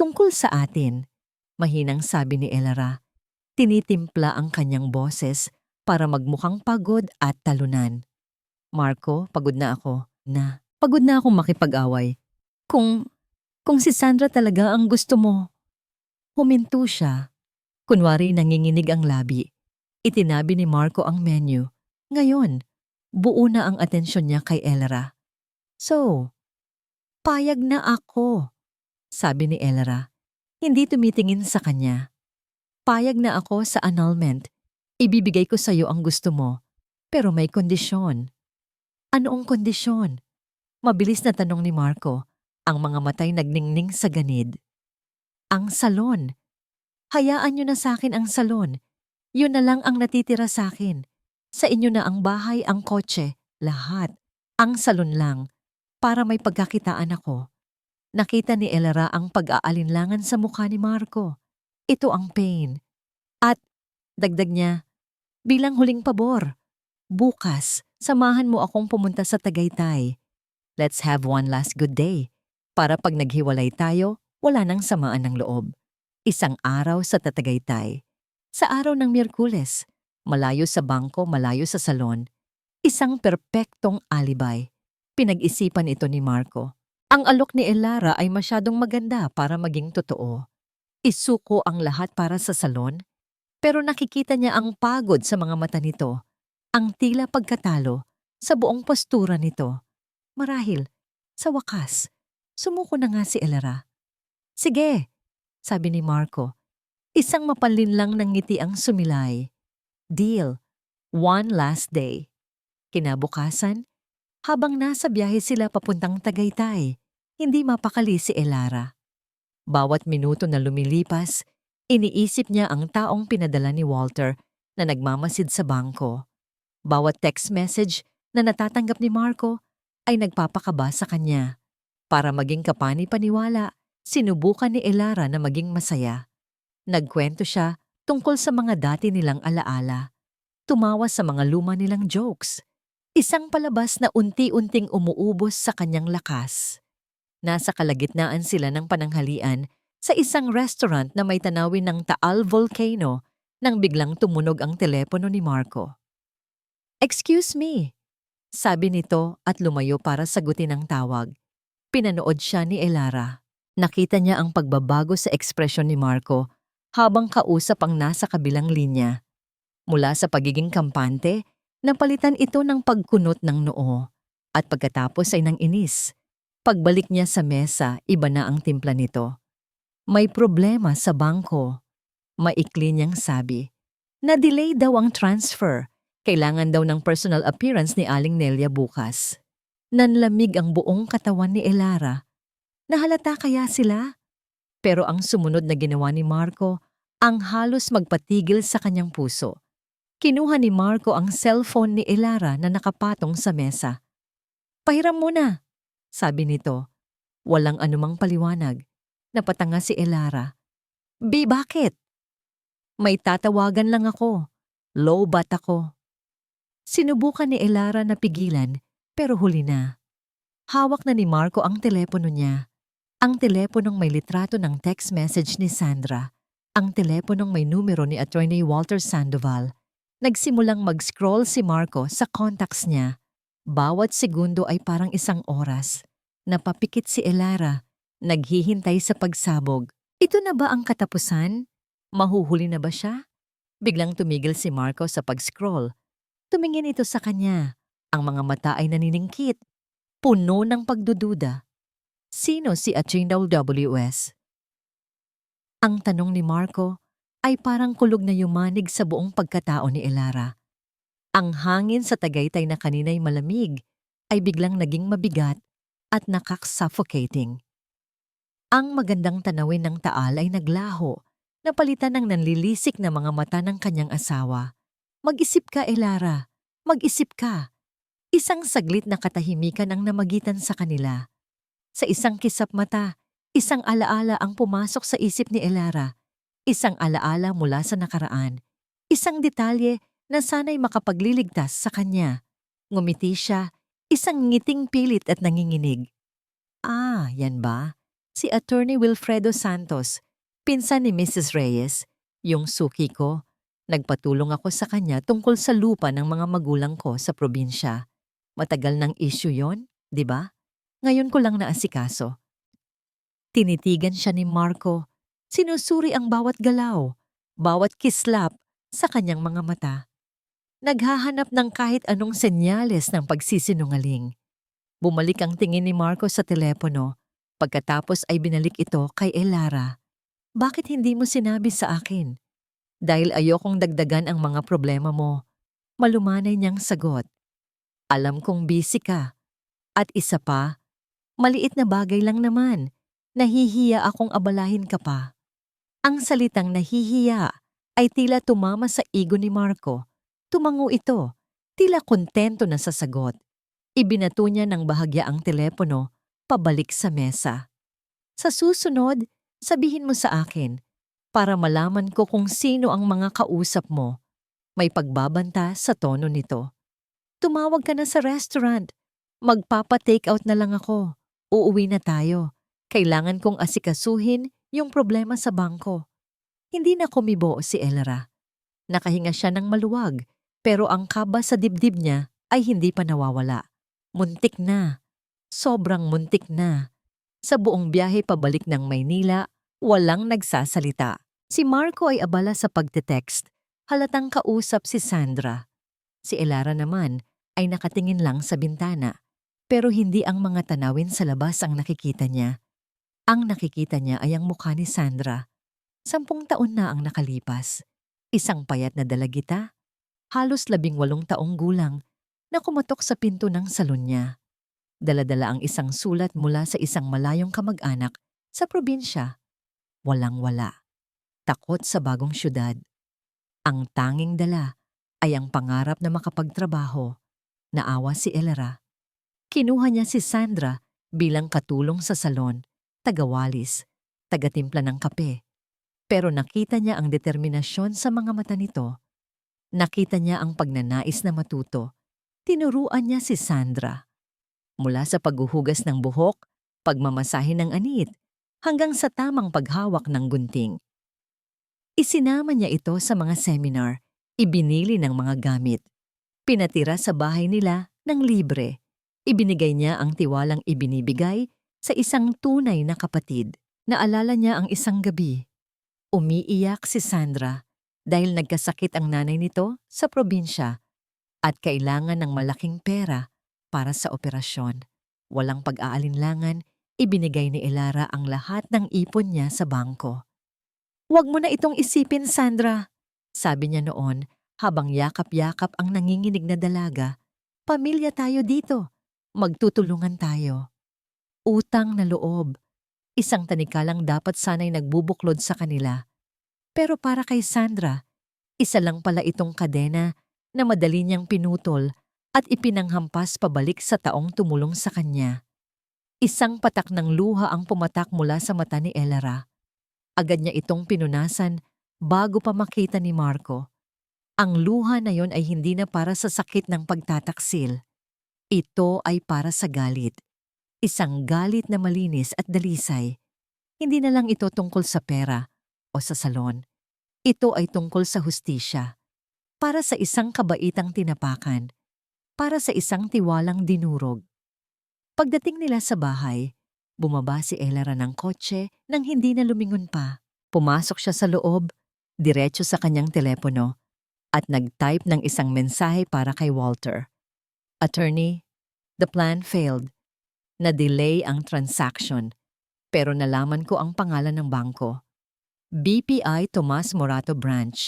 "Tungkol sa atin," mahinang sabi ni Elara. Tinitimpla ang kanyang boses para magmukhang pagod at talunan. "Marco, pagod na ako. Pagod na akong makipag-away. Kung si Sandra talaga ang gusto mo." Huminto siya. Kunwari nanginginig ang labi. Itinabi ni Marco ang menu. Ngayon, buo na ang atensyon niya kay Elara. "So, payag na ako," sabi ni Elara. Hindi tumitingin sa kanya. "Payag na ako sa annulment. Ibibigay ko sa iyo ang gusto mo. Pero may kondisyon." "Ano ang kondisyon?" Mabilis na tanong ni Marco, ang mga matay nagningning sa ganid. "Ang salon. Hayaan niyo na sa akin ang salon. Yun na lang ang natitira sa akin. Sa inyo na ang bahay, ang kotse, lahat. Ang salon lang, para may pagkakitaan ako." Nakita ni Elara ang pag-aalinlangan sa mukha ni Marco. Ito ang pain. At, dagdag niya, "bilang huling pabor, bukas, samahan mo akong pumunta sa Tagaytay. Let's have one last good day. Para pag naghiwalay tayo, wala nang samaan ng loob. Isang araw sa Tatagaytay. Sa araw ng Miyerkules, malayo sa bangko, malayo sa salon. Isang perpektong alibay." Pinag-isipan ito ni Marco. Ang alok ni Elara ay masyadong maganda para maging totoo. Isuko ang lahat para sa salon, pero nakikita niya ang pagod sa mga mata nito, ang tila pagkatalo sa buong postura nito. Marahil, sa wakas, sumuko na nga si Elara. "Sige," sabi ni Marco. Isang mapanlinlang ng ngiti ang sumilay. Deal. One last day. Kinabukasan, habang nasa biyahe sila papuntang Tagaytay, hindi mapakali si Elara. Bawat minuto na lumilipas, iniisip niya ang taong pinadala ni Walter na nagmamasid sa bangko. Bawat text message na natatanggap ni Marco ay nagpapakaba sa kanya. Para maging kapani-paniwala, sinubukan ni Elara na maging masaya. Nagkwento siya tungkol sa mga dati nilang alaala. Tumawa sa mga luma nilang jokes. Isang palabas na unti-unting umuubos sa kanyang lakas. Nasa kalagitnaan sila ng pananghalian sa isang restaurant na may tanawin ng Taal Volcano nang biglang tumunog ang telepono ni Marco. "Excuse me," sabi nito at lumayo para sagutin ang tawag. Pinanood siya ni Elara. Nakita niya ang pagbabago sa ekspresyon ni Marco habang kausap ang nasa kabilang linya. Mula sa pagiging kampante, napalitan ito ng pagkunot ng noo at pagkatapos ay ng inis. Pagbalik niya sa mesa, iba na ang timpla nito. "May problema sa bangko," maikli niyang sabi. "Na-delay daw ang transfer. Kailangan daw ng personal appearance ni Aling Nelia bukas." Nanlamig ang buong katawan ni Elara. Nahalata kaya sila? Pero ang sumunod na ginawa ni Marco ang halos magpatigil sa kanyang puso. Kinuha ni Marco ang cellphone ni Elara na nakapatong sa mesa. "Pahiram mo na," sabi nito. Walang anumang paliwanag. Napatanga si Elara. Bakit?" "May tatawagan lang ako. Lowbat ako." Sinubukan ni Elara na pigilan, pero huli na. Hawak na ni Marco ang telepono niya. Ang teleponong may litrato ng text message ni Sandra. Ang teleponong may numero ni Attorney Walter Sandoval. Nagsimulang mag-scroll si Marco sa contacts niya. Bawat segundo ay parang isang oras. Napapikit si Elara, naghihintay sa pagsabog. Ito na ba ang katapusan? Mahuhuli na ba siya? Biglang tumigil si Marco sa pag-scroll. Tumingin ito sa kanya. Ang mga mata ay naniningkit. Puno ng pagdududa. Sino si Achindal WS? Ang tanong ni Marco ay parang kulog na yumanig sa buong pagkatao ni Elara. Ang hangin sa Tagaytay na kanina'y malamig ay biglang naging mabigat at nakak-suffocating. Ang magandang tanawin ng Taal ay naglaho, napalitan ng nanlilisik na mga mata ng kanyang asawa. Mag-isip ka, Elara. Mag-isip ka. Isang saglit na katahimikan ang namagitan sa kanila. Sa isang kisap mata, isang alaala ang pumasok sa isip ni Elara. Isang alaala mula sa nakaraan. Isang detalye na sana'y makapagliligtas sa kanya. Ngumiti siya, isang ngiting pilit at nanginginig. Ah, yan ba? Si Attorney Wilfredo Santos, pinsan ni Mrs. Reyes, yung suki ko. Nagpatulong ako sa kanya tungkol sa lupa ng mga magulang ko sa probinsya. Matagal ng issue yon, di ba? Ngayon ko lang naasikaso. Tinitigan siya ni Marco. Sinusuri ang bawat galaw, bawat kislap sa kanyang mga mata. Naghahanap ng kahit anong senyales ng pagsisinungaling. Bumalik ang tingin ni Marco sa telepono. Pagkatapos ay binalik ito kay Elara. Bakit hindi mo sinabi sa akin? Dahil ayokong dagdagan ang mga problema mo. Malumanay niyang sagot. Alam kong busy ka. At isa pa, maliit na bagay lang naman. Nahihiya akong abalahin ka pa. Ang salitang nahihiya ay tila tumama sa ego ni Marco. Tumango ito, tila kontento na sa sagot. Ibinato niya ng bahagya ang telepono, pabalik sa mesa. Sa susunod, sabihin mo sa akin, para malaman ko kung sino ang mga kausap mo. May pagbabanta sa tono nito. Tumawag ka na sa restaurant. Magpapa-take out na lang ako. Uuwi na tayo. Kailangan kong asikasuhin yung problema sa bangko. Hindi na kumibo si Elara. Nakahinga siya ng maluwag, pero ang kaba sa dibdib niya ay hindi pa nawawala. Muntik na. Sobrang muntik na. Sa buong biyahe pabalik ng Maynila, walang nagsasalita. Si Marco ay abala sa pagte-text. Halatang kausap si Sandra. Si Elara naman ay nakatingin lang sa bintana. Pero hindi ang mga tanawin sa labas ang nakikita niya. Ang nakikita niya ay ang mukha ni Sandra. 10 taon na ang nakalipas. Isang payat na dalagita, halos 18 taong gulang, na kumatok sa pinto ng salon niya. Dala-dala ang isang sulat mula sa isang malayong kamag-anak sa probinsya. Walang-wala. Takot sa bagong syudad. Ang tanging dala ay ang pangarap na makapagtrabaho. Naawa si Elara. Kinuha niya si Sandra bilang katulong sa salon, tagawalis, tagatimpla ng kape. Pero nakita niya ang determinasyon sa mga mata nito. Nakita niya ang pagnanais na matuto. Tinuruan niya si Sandra. Mula sa paghuhugas ng buhok, pagmamasahe ng anit, hanggang sa tamang paghawak ng gunting. Isinama niya ito sa mga seminar, ibinili ng mga gamit. Pinatira sa bahay nila ng libre. Ibinigay niya ang tiwalang ibinibigay sa isang tunay na kapatid. Naalala niya ang isang gabi. Umiiyak si Sandra dahil nagkasakit ang nanay nito sa probinsya at kailangan ng malaking pera para sa operasyon. Walang pag-aalinlangan, ibinigay ni Elara ang lahat ng ipon niya sa bangko. "Huwag mo na itong isipin, Sandra," sabi niya noon habang yakap-yakap ang nanginginig na dalaga. "Pamilya tayo dito. Magtutulungan tayo." Utang na loob. Isang tanikalang dapat sana'y nagbubuklod sa kanila. Pero para kay Sandra, isa lang pala itong kadena na madali niyang pinutol at ipinanghampas pabalik sa taong tumulong sa kanya. Isang patak ng luha ang pumatak mula sa mata ni Elara. Agad niya itong pinunasan bago pa makita ni Marco. Ang luha na yon ay hindi na para sa sakit ng pagtataksil. Ito ay para sa galit. Isang galit na malinis at dalisay. Hindi na lang ito tungkol sa pera o sa salon. Ito ay tungkol sa hustisya. Para sa isang kabaitang tinapakan. Para sa isang tiwalang dinurog. Pagdating nila sa bahay, bumaba si Elara ng kotse nang hindi na lumingon pa. Pumasok siya sa loob, diretso sa kanyang telepono, at nag-type ng isang mensahe para kay Walter. Attorney, the plan failed. Na-delay ang transaction, pero nalaman ko ang pangalan ng bangko. BPI Tomas Morato Branch.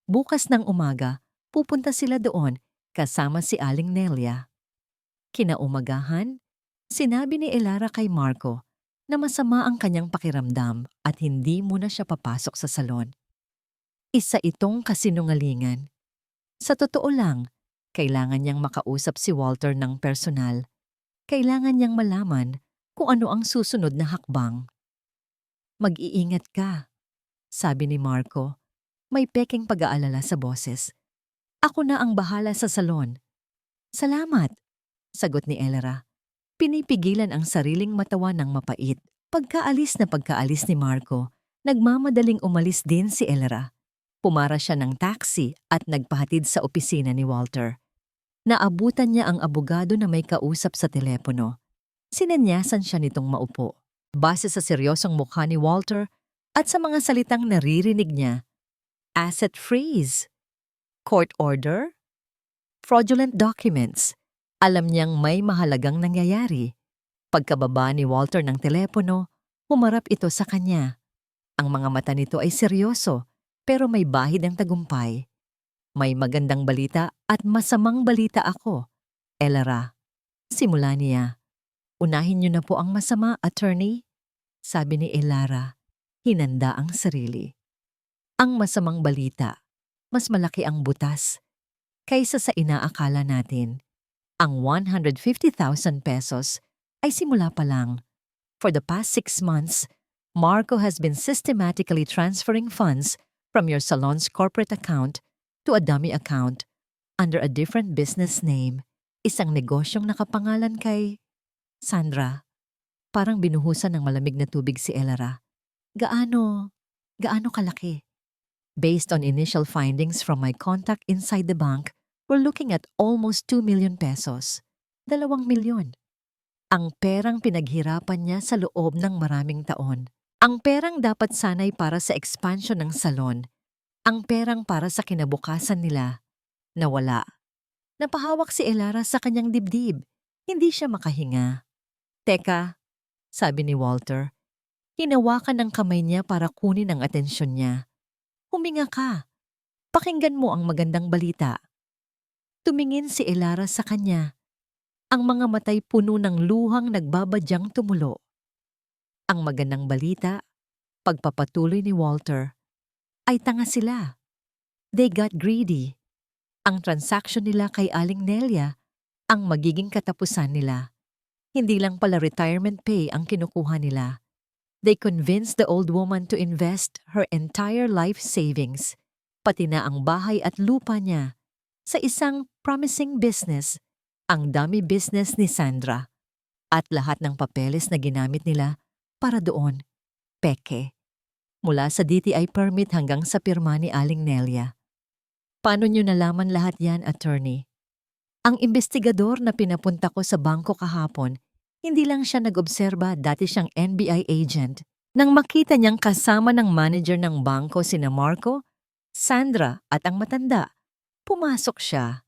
Bukas ng umaga, pupunta sila doon kasama si Aling Nelia. Kinaumagahan, sinabi ni Elara kay Marco na masama ang kanyang pakiramdam at hindi muna siya papasok sa salon. Isa itong kasinungalingan. Sa totoo lang, kailangan niyang makausap si Walter ng personal. Kailangan niyang malaman kung ano ang susunod na hakbang. Mag-iingat ka, sabi ni Marco. May peking pag-aalala sa boses. Ako na ang bahala sa salon. Salamat, sagot ni Elara. Pinipigilan ang sariling matawa ng mapait. Pagkaalis ni Marco, nagmamadaling umalis din si Elara. Pumara siya ng taxi at nagpahatid sa opisina ni Walter. Naabutan niya ang abogado na may kausap sa telepono. Sinanyasan siya nitong maupo. Base sa seryosong mukha ni Walter at sa mga salitang naririnig niya, asset freeze, court order, fraudulent documents. Alam niyang may mahalagang nangyayari. Pagkababa ni Walter ng telepono, humarap ito sa kanya. Ang mga mata nito ay seryoso, pero may bahid ang tagumpay. May magandang balita at masamang balita ako. Elara, simula niya. Unahin niyo na po ang masama, attorney, sabi ni Elara. Hinanda ang sarili. Ang masamang balita, mas malaki ang butas kaysa sa inaakala natin. Ang 150,000 pesos ay simula pa lang. For the past 6 months, Marco has been systematically transferring funds from your salon's corporate account to a dummy account under a different business name. Isang negosyong nakapangalan kay Sandra. Parang binuhusan ng malamig na tubig si Elara. Gaano kalaki? Based on initial findings from my contact inside the bank, we're looking at almost 2 million pesos. 2 milyon. Ang perang pinaghirapan niya sa loob ng maraming taon. Ang perang dapat sanay para sa expansion ng salon. Ang perang para sa kinabukasan nila. Nawala. Napahawak si Elara sa kanyang dibdib. Hindi siya makahinga. Teka, sabi ni Walter. Hinawakan ng kamay niya para kunin ang atensyon niya. Huminga ka. Pakinggan mo ang magandang balita. Tumingin si Elara sa kanya. Ang mga matay puno ng luhang nagbabadyang tumulo. Ang magandang balita, pagpapatuloy ni Walter, ay tanga sila. They got greedy. Ang transaction nila kay Aling Nelia ang magiging katapusan nila. Hindi lang pala retirement pay ang kinukuha nila. They convinced the old woman to invest her entire life savings, pati na ang bahay at lupa niya, sa isang promising business, ang dummy business ni Sandra. At lahat ng papeles na ginamit nila para doon, peke. Mula sa DTI permit hanggang sa pirma ni Aling Nelia. Paano niyo nalaman lahat yan, attorney? Ang investigador na pinapunta ko sa bangko kahapon, hindi lang siya nag-obserba, dati siyang NBI agent. Nang makita niyang kasama ng manager ng bangko sina Marco, Sandra at ang matanda, pumasok siya.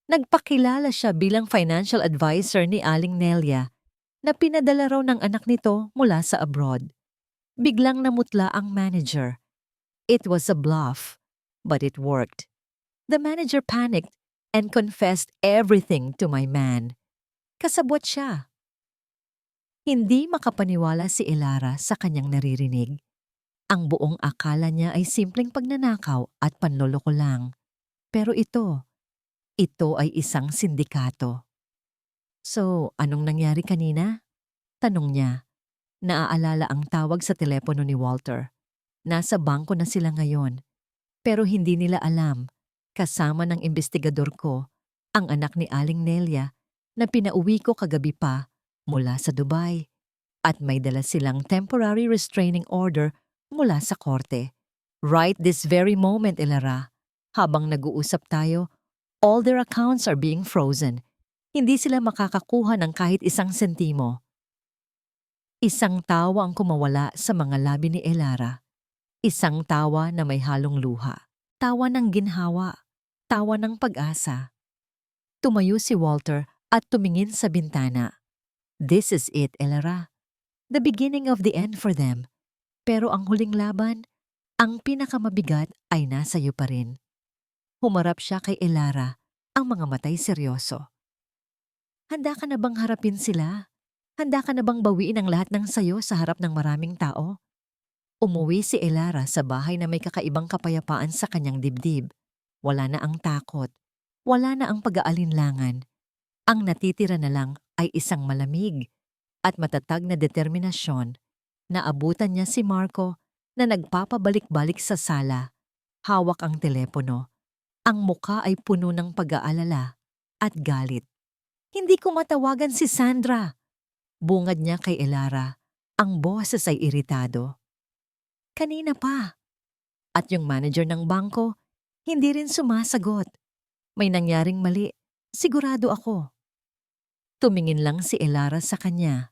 Nagpakilala siya bilang financial advisor ni Aling Nelia na pinadala raw ng anak nito mula sa abroad. Biglang namutla ang manager. It was a bluff, but it worked. The manager panicked and confessed everything to my man. Kasabwat siya. Hindi makapaniwala si Elara sa kanyang naririnig. Ang buong akala niya ay simpleng pagnanakaw at panloloko lang. Pero ito ay isang sindikato. So, anong nangyari kanina? Tanong niya. Naaalala ang tawag sa telepono ni Walter. Nasa bangko na sila ngayon. Pero hindi nila alam, kasama ng investigador ko, ang anak ni Aling Nelia na pinauwi ko kagabi pa mula sa Dubai, at may dala silang temporary restraining order mula sa korte. Right this very moment, Elara, habang nag-uusap tayo, all their accounts are being frozen. Hindi sila makakakuha ng kahit isang sentimo. Isang tawa ang kumawala sa mga labi ni Elara. Isang tawa na may halong luha. Tawa ng ginhawa. Tawa ng pag-asa. Tumayo si Walter at tumingin sa bintana. This is it, Elara. The beginning of the end for them. Pero ang huling laban, ang pinakamabigat ay nasa iyo pa rin. Humarap siya kay Elara, ang mga matay seryoso. Handa ka na bang harapin sila? Handa ka na bang bawiin ang lahat ng sayo sa harap ng maraming tao? Umuwi si Elara sa bahay na may kakaibang kapayapaan sa kanyang dibdib. Wala na ang takot. Wala na ang pag-aalinlangan. Ang natitira na lang ay isang malamig at matatag na determinasyon. Naabutan niya si Marco na nagpapabalik-balik sa sala. Hawak ang telepono. Ang muka ay puno ng pag-aalala at galit. Hindi ko matawagan si Sandra. Bungad niya kay Elara. Ang boses ay iritado. Kanina pa. At yung manager ng bangko, hindi rin sumasagot. May nangyaring mali. Sigurado ako. Tumingin lang si Elara sa kanya.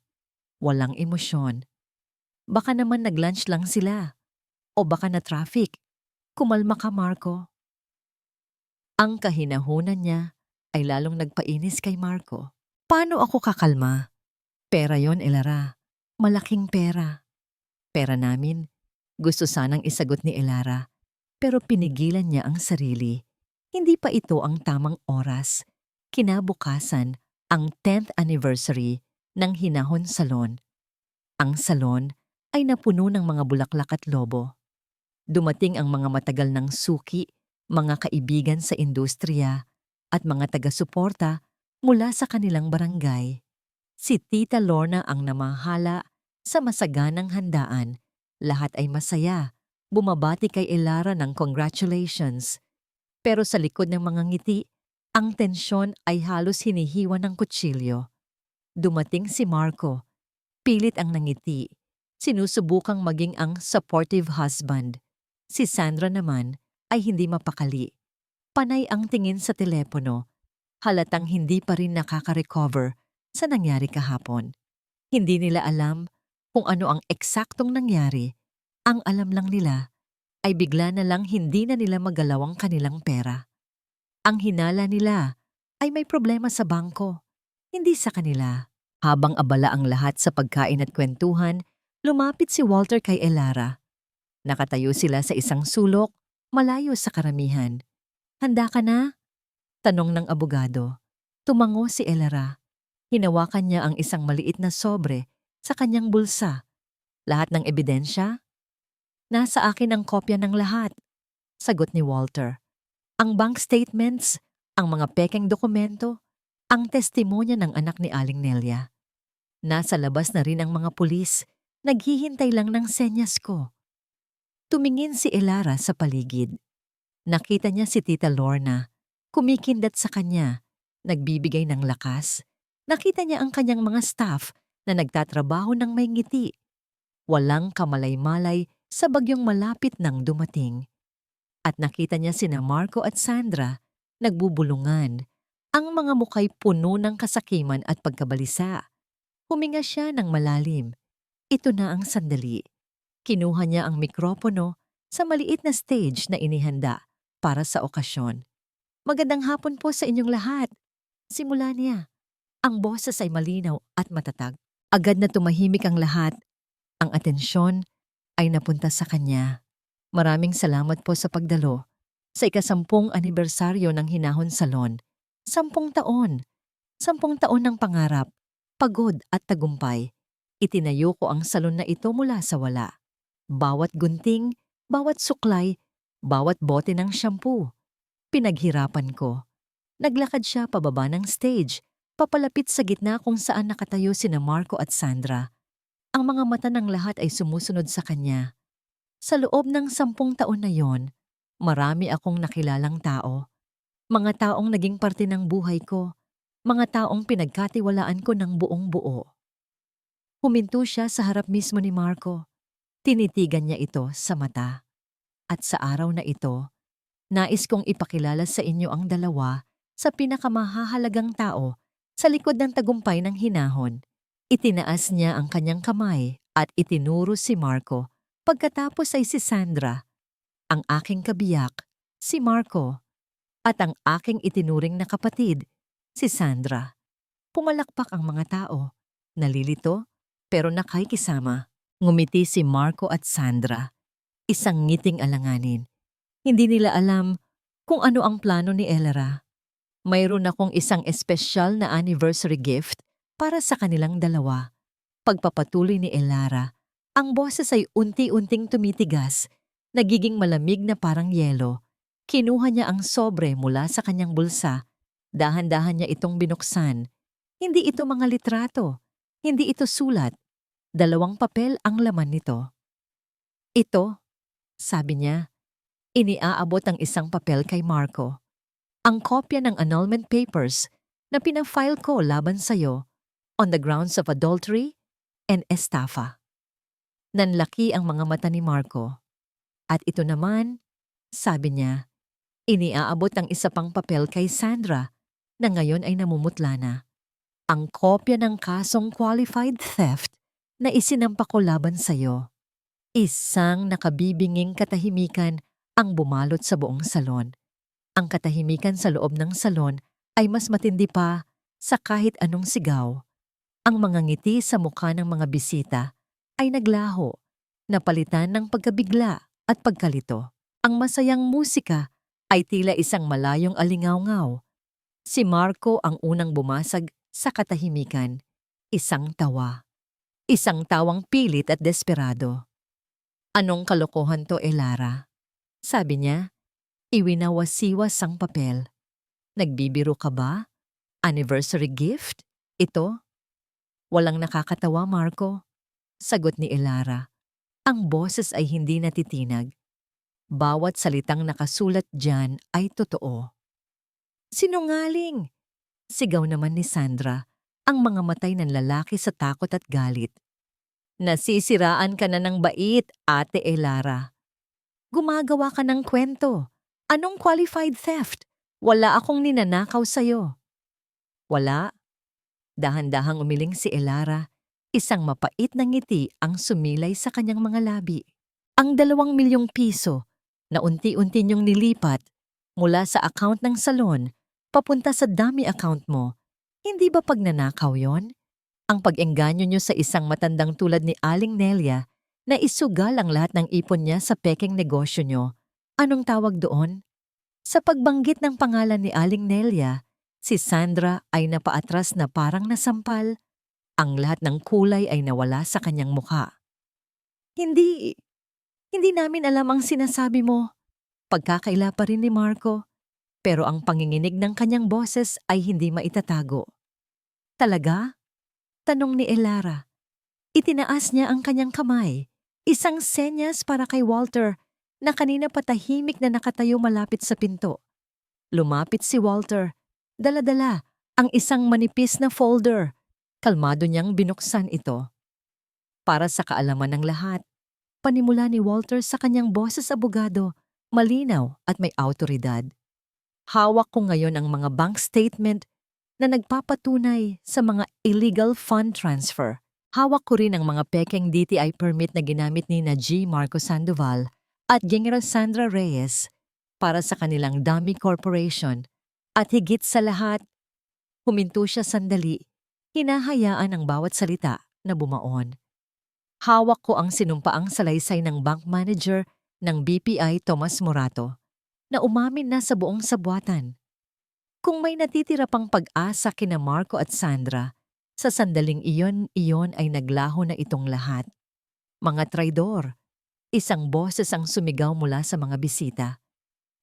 Walang emosyon. Baka naman nag-lunch lang sila. O baka na traffic. Kumalma ka, Marco. Ang kahinahunan niya ay lalong nagpainis kay Marco. Paano ako kakalma? Pera yon, Elara. Malaking pera. Pera namin. Gusto sanang isagot ni Elara. Pero pinigilan niya ang sarili. Hindi pa ito ang tamang oras. Kinabukasan, ang 10th anniversary ng Hinahon Salon. Ang salon ay napuno ng mga bulaklak at lobo. Dumating ang mga matagal ng suki, mga kaibigan sa industriya, at mga taga-suporta mula sa kanilang barangay. Si Tita Lorna ang namahala sa masaganang handaan. Lahat ay masaya. Bumabati kay Elara ng congratulations. Pero sa likod ng mga ngiti, ang tensyon ay halos hinihiwa ng kutsilyo. Dumating si Marco. Pilit ang nangiti. Sinusubukang maging ang supportive husband. Si Sandra naman ay hindi mapakali. Panay ang tingin sa telepono. Halatang hindi pa rin nakaka-recover sa nangyari kahapon. Hindi nila alam kung ano ang eksaktong nangyari. Ang alam lang nila ay bigla na lang hindi na nila magalaw ang kanilang pera. Ang hinala nila ay may problema sa bangko, hindi sa kanila. Habang abala ang lahat sa pagkain at kwentuhan, lumapit si Walter kay Elara. Nakatayo sila sa isang sulok, malayo sa karamihan. Handa ka na? Tanong ng abogado. Tumango si Elara. Hinawakan niya ang isang maliit na sobre sa kanyang bulsa. Lahat ng ebidensya? Nasa akin ang kopya ng lahat, sagot ni Walter. Ang bank statements, ang mga pekeng dokumento, ang testimonya ng anak ni Aling Nelia. Nasa labas na rin ang mga pulis, naghihintay lang ng senyas ko. Tumingin si Elara sa paligid. Nakita niya si Tita Lorna, kumikindat sa kanya, nagbibigay ng lakas. Nakita niya ang kanyang mga staff na nagtatrabaho ng may ngiti. Walang kamalay-malay sa bagyong malapit nang dumating. At nakita niya sina Marco at Sandra, nagbubulungan. Ang mga mukhay puno ng kasakiman at pagkabalisa. Huminga siya ng malalim. Ito na ang sandali. Kinuha niya ang mikropono sa maliit na stage na inihanda para sa okasyon. Magandang hapon po sa inyong lahat. Simula niya. Ang boses ay malinaw at matatag. Agad na tumahimik ang lahat. Ang atensyon ay napunta sa kanya. Maraming salamat po sa pagdalo sa ika-10 anibersaryo ng Hinahon Salon. 10 taon. 10 taon ng pangarap, pagod at tagumpay. Itinayo ko ang salon na ito mula sa wala. Bawat gunting, bawat suklay, bawat bote ng shampoo. Pinaghirapan ko. Naglakad siya pababa ng stage, papalapit sa gitna kung saan nakatayo sina Marco at Sandra. Ang mga mata ng lahat ay sumusunod sa kanya. Sa loob ng 10 taon na yon, marami akong nakilalang tao. Mga taong naging parte ng buhay ko. Mga taong pinagkatiwalaan ko ng buong buo. Huminto siya sa harap mismo ni Marco. Tinitigan niya ito sa mata. At sa araw na ito, nais kong ipakilala sa inyo ang dalawa sa pinakamahahalagang tao Sa likod ng tagumpay ng hinahon, itinaas niya ang kanyang kamay at itinuro si Marco. Pagkatapos ay si Sandra, ang aking kabiyak, si Marco, at ang aking itinuring na kapatid, si Sandra. Pumalakpak ang mga tao, nalilito pero nakikisama. Ngumiti si Marco at Sandra, isang ngiting alanganin. Hindi nila alam kung ano ang plano ni Elara. Mayroon akong isang espesyal na anniversary gift para sa kanilang dalawa. Pagpapatuloy ni Elara, ang boses ay unti-unting tumitigas, nagiging malamig na parang yelo. Kinuha niya ang sobre mula sa kanyang bulsa. Dahan-dahan niya itong binuksan. Hindi ito mga litrato. Hindi ito sulat. 2 papel ang laman nito. Ito, sabi niya, iniaabot ang isang papel kay Marco. Ang kopya ng annulment papers na pinafile ko laban sa'yo on the grounds of adultery and estafa. Nanlaki ang mga mata ni Marco. At ito naman, sabi niya, iniaabot ang isa pang papel kay Sandra na ngayon ay namumutla na. Ang kopya ng kasong qualified theft na isinampa ko laban sa'yo. Isang nakabibinging katahimikan ang bumalot sa buong salon. Ang katahimikan sa loob ng salon ay mas matindi pa sa kahit anong sigaw. Ang mga ngiti sa mukha ng mga bisita ay naglaho, napalitan ng pagkabigla at pagkalito. Ang masayang musika ay tila isang malayong alingaw-ngaw. Si Marco ang unang bumasag sa katahimikan, isang tawa. Isang tawang pilit at desperado. Anong kalokohan to, Elara? Sabi niya, iwinawasiwas ang papel. Nagbibiro ka ba? Anniversary gift? Ito? Walang nakakatawa, Marco. Sagot ni Elara. Ang boses ay hindi natitinag. Bawat salitang nakasulat diyan ay totoo. Sinungaling! Sigaw naman ni Sandra, ang mga matay ng lalaki sa takot at galit. Nasisiraan ka na ng bait, Ate Elara. Gumagawa ka ng kwento. Anong qualified theft? Wala akong ninanakaw sa'yo. Wala. Dahan-dahang umiling si Elara. Isang mapait na ngiti ang sumilay sa kanyang mga labi. Ang 2 milyong piso na unti-unti niyong nilipat mula sa account ng salon papunta sa dummy account mo. Hindi ba pagnanakaw yon? Ang pag-engganyo niyo sa isang matandang tulad ni Aling Nelia na isugal ang lahat ng ipon niya sa pekeng negosyo niyo. Anong tawag doon? Sa pagbanggit ng pangalan ni Aling Nelia, si Sandra ay napaatras na parang nasampal. Ang lahat ng kulay ay nawala sa kanyang mukha. Hindi namin alam ang sinasabi mo. Pagkakaila pa rin ni Marco. Pero ang panginginig ng kanyang boses ay hindi maitatago. Talaga? Tanong ni Elara. Itinaas niya ang kanyang kamay, isang senyas para kay Walter na kanina patahimik na nakatayo malapit sa pinto. Lumapit si Walter, dala-dala ang isang manipis na folder. Kalmado niyang binuksan ito. Para sa kaalaman ng lahat, panimula ni Walter sa kanyang boses abogado, malinaw at may awtoridad. Hawak ko ngayon ang mga bank statement na nagpapatunay sa mga illegal fund transfer. Hawak ko rin ang mga pekeng DTI permit na ginamit ni G. Marco Sandoval at General Sandra Reyes para sa kanilang dummy corporation. At higit sa lahat, huminto siya sandali, hinahayaan ang bawat salita na bumaon. Hawak ko ang sinumpaang salaysay ng bank manager ng BPI Tomas Morato na umamin na sa buong sabwatan. Kung may natitira pang pag-asa kina Marco at Sandra, sa sandaling iyon ay naglaho na itong lahat. Mga traidor, isang boses ang sumigaw mula sa mga bisita.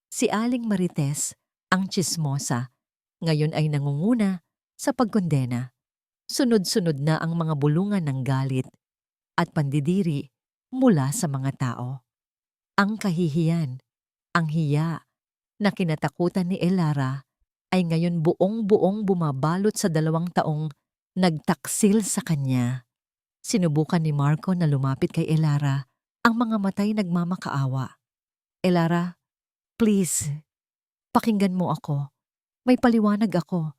Si Aling Marites, ang tsismosa, ngayon ay nangunguna sa pagkondena. Sunod-sunod na ang mga bulungan ng galit at pandidiri mula sa mga tao. Ang kahihiyan, ang hiya na kinatakutan ni Elara ay ngayon buong-buong bumabalot sa 2 taong nagtaksil sa kanya. Sinubukan ni Marco na lumapit kay Elara, ang mga matay nagmamakaawa. Elara, please, pakinggan mo ako. May paliwanag ako.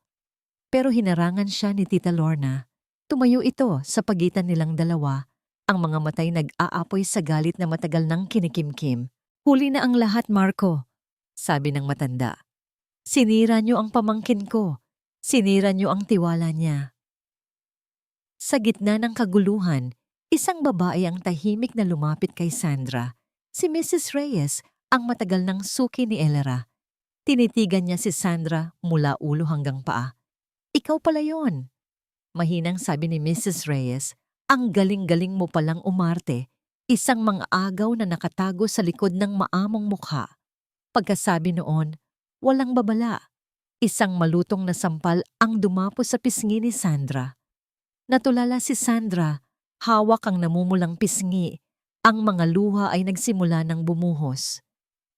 pero hinarangan siya ni Tita Lorna. Tumayo ito sa pagitan nilang dalawa, ang mga matay nag-aapoy sa galit na matagal nang kinikimkim. Huli na ang lahat, Marco, sabi ng matanda. Sinira niyo ang pamangkin ko. Sinira niyo ang tiwala niya. Sa gitna ng kaguluhan, isang babae ang tahimik na lumapit kay Sandra. Si Mrs. Reyes, ang matagal ng suki ni Elera. Tinitigan niya si Sandra mula ulo hanggang paa. Ikaw pala yon. Mahinang sabi ni Mrs. Reyes, ang galing-galing mo palang umarte. Isang mang-agaw na nakatago sa likod ng maamong mukha. Pagkasabi noon, walang babala. Isang malutong na sampal ang dumapo sa pisngi ni Sandra. Natulala si Sandra, hawak ang namumulang pisngi. Ang mga luha ay nagsimula ng bumuhos.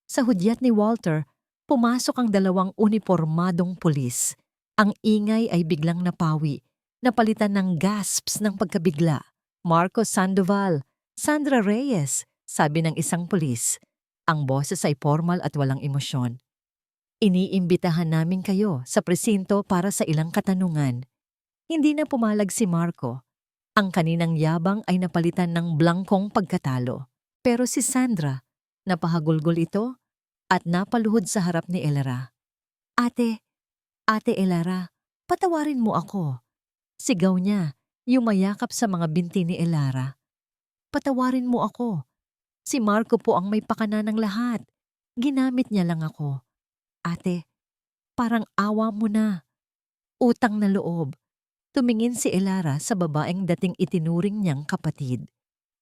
Sa hudyat ni Walter, pumasok ang dalawang unipormadong pulis. Ang ingay ay biglang napawi, napalitan ng gasps ng pagkabigla. Marco Sandoval, Sandra Reyes, sabi ng isang pulis. Ang boses ay formal at walang emosyon. Iniimbitahan namin kayo sa presinto para sa ilang katanungan. Hindi na pumalag si Marco. Ang kaninang yabang ay napalitan ng blangkong pagkatalo. Pero si Sandra, napahagulgol ito at napaluhod sa harap ni Elera. Ate Elera, patawarin mo ako. Sigaw niya, yumayakap sa mga binti ni Elera. Patawarin mo ako. Si Marco po ang may pakana ng lahat. Ginamit niya lang ako. Ate, parang awa mo na. Utang na loob. Tumingin si Elera sa babaeng dating itinuring niyang kapatid.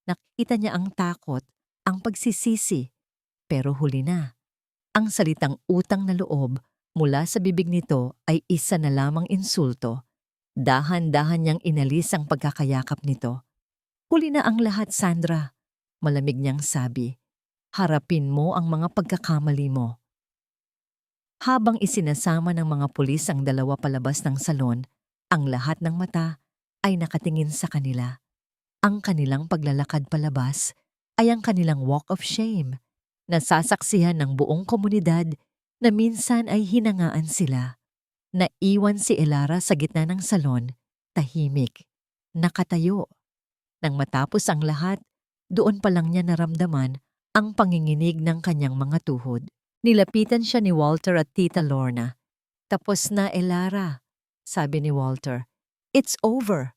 Nakita niya ang takot, ang pagsisisi. Pero huli na. Ang salitang utang na loob mula sa bibig nito ay isa na lamang insulto. Dahan-dahan niyang inalis ang pagkakayakap nito. Huli na ang lahat, Sandra. Malamig niyang sabi. Harapin mo ang mga pagkakamali mo. Habang isinasama ng mga pulis ang dalawa palabas ng salon, ang lahat ng mata ay nakatingin sa kanila. Ang kanilang paglalakad palabas ay ang kanilang walk of shame. Nasasaksihan ng buong komunidad na minsan ay hinangaan sila. Naiwan si Elera sa gitna ng salon, tahimik, nakatayo. Nang matapos ang lahat, doon pa lang niya naramdaman ang panginginig ng kanyang mga tuhod. Nilapitan siya ni Walter at Tita Lorna. Tapos na, Elera, sabi ni Walter. It's over.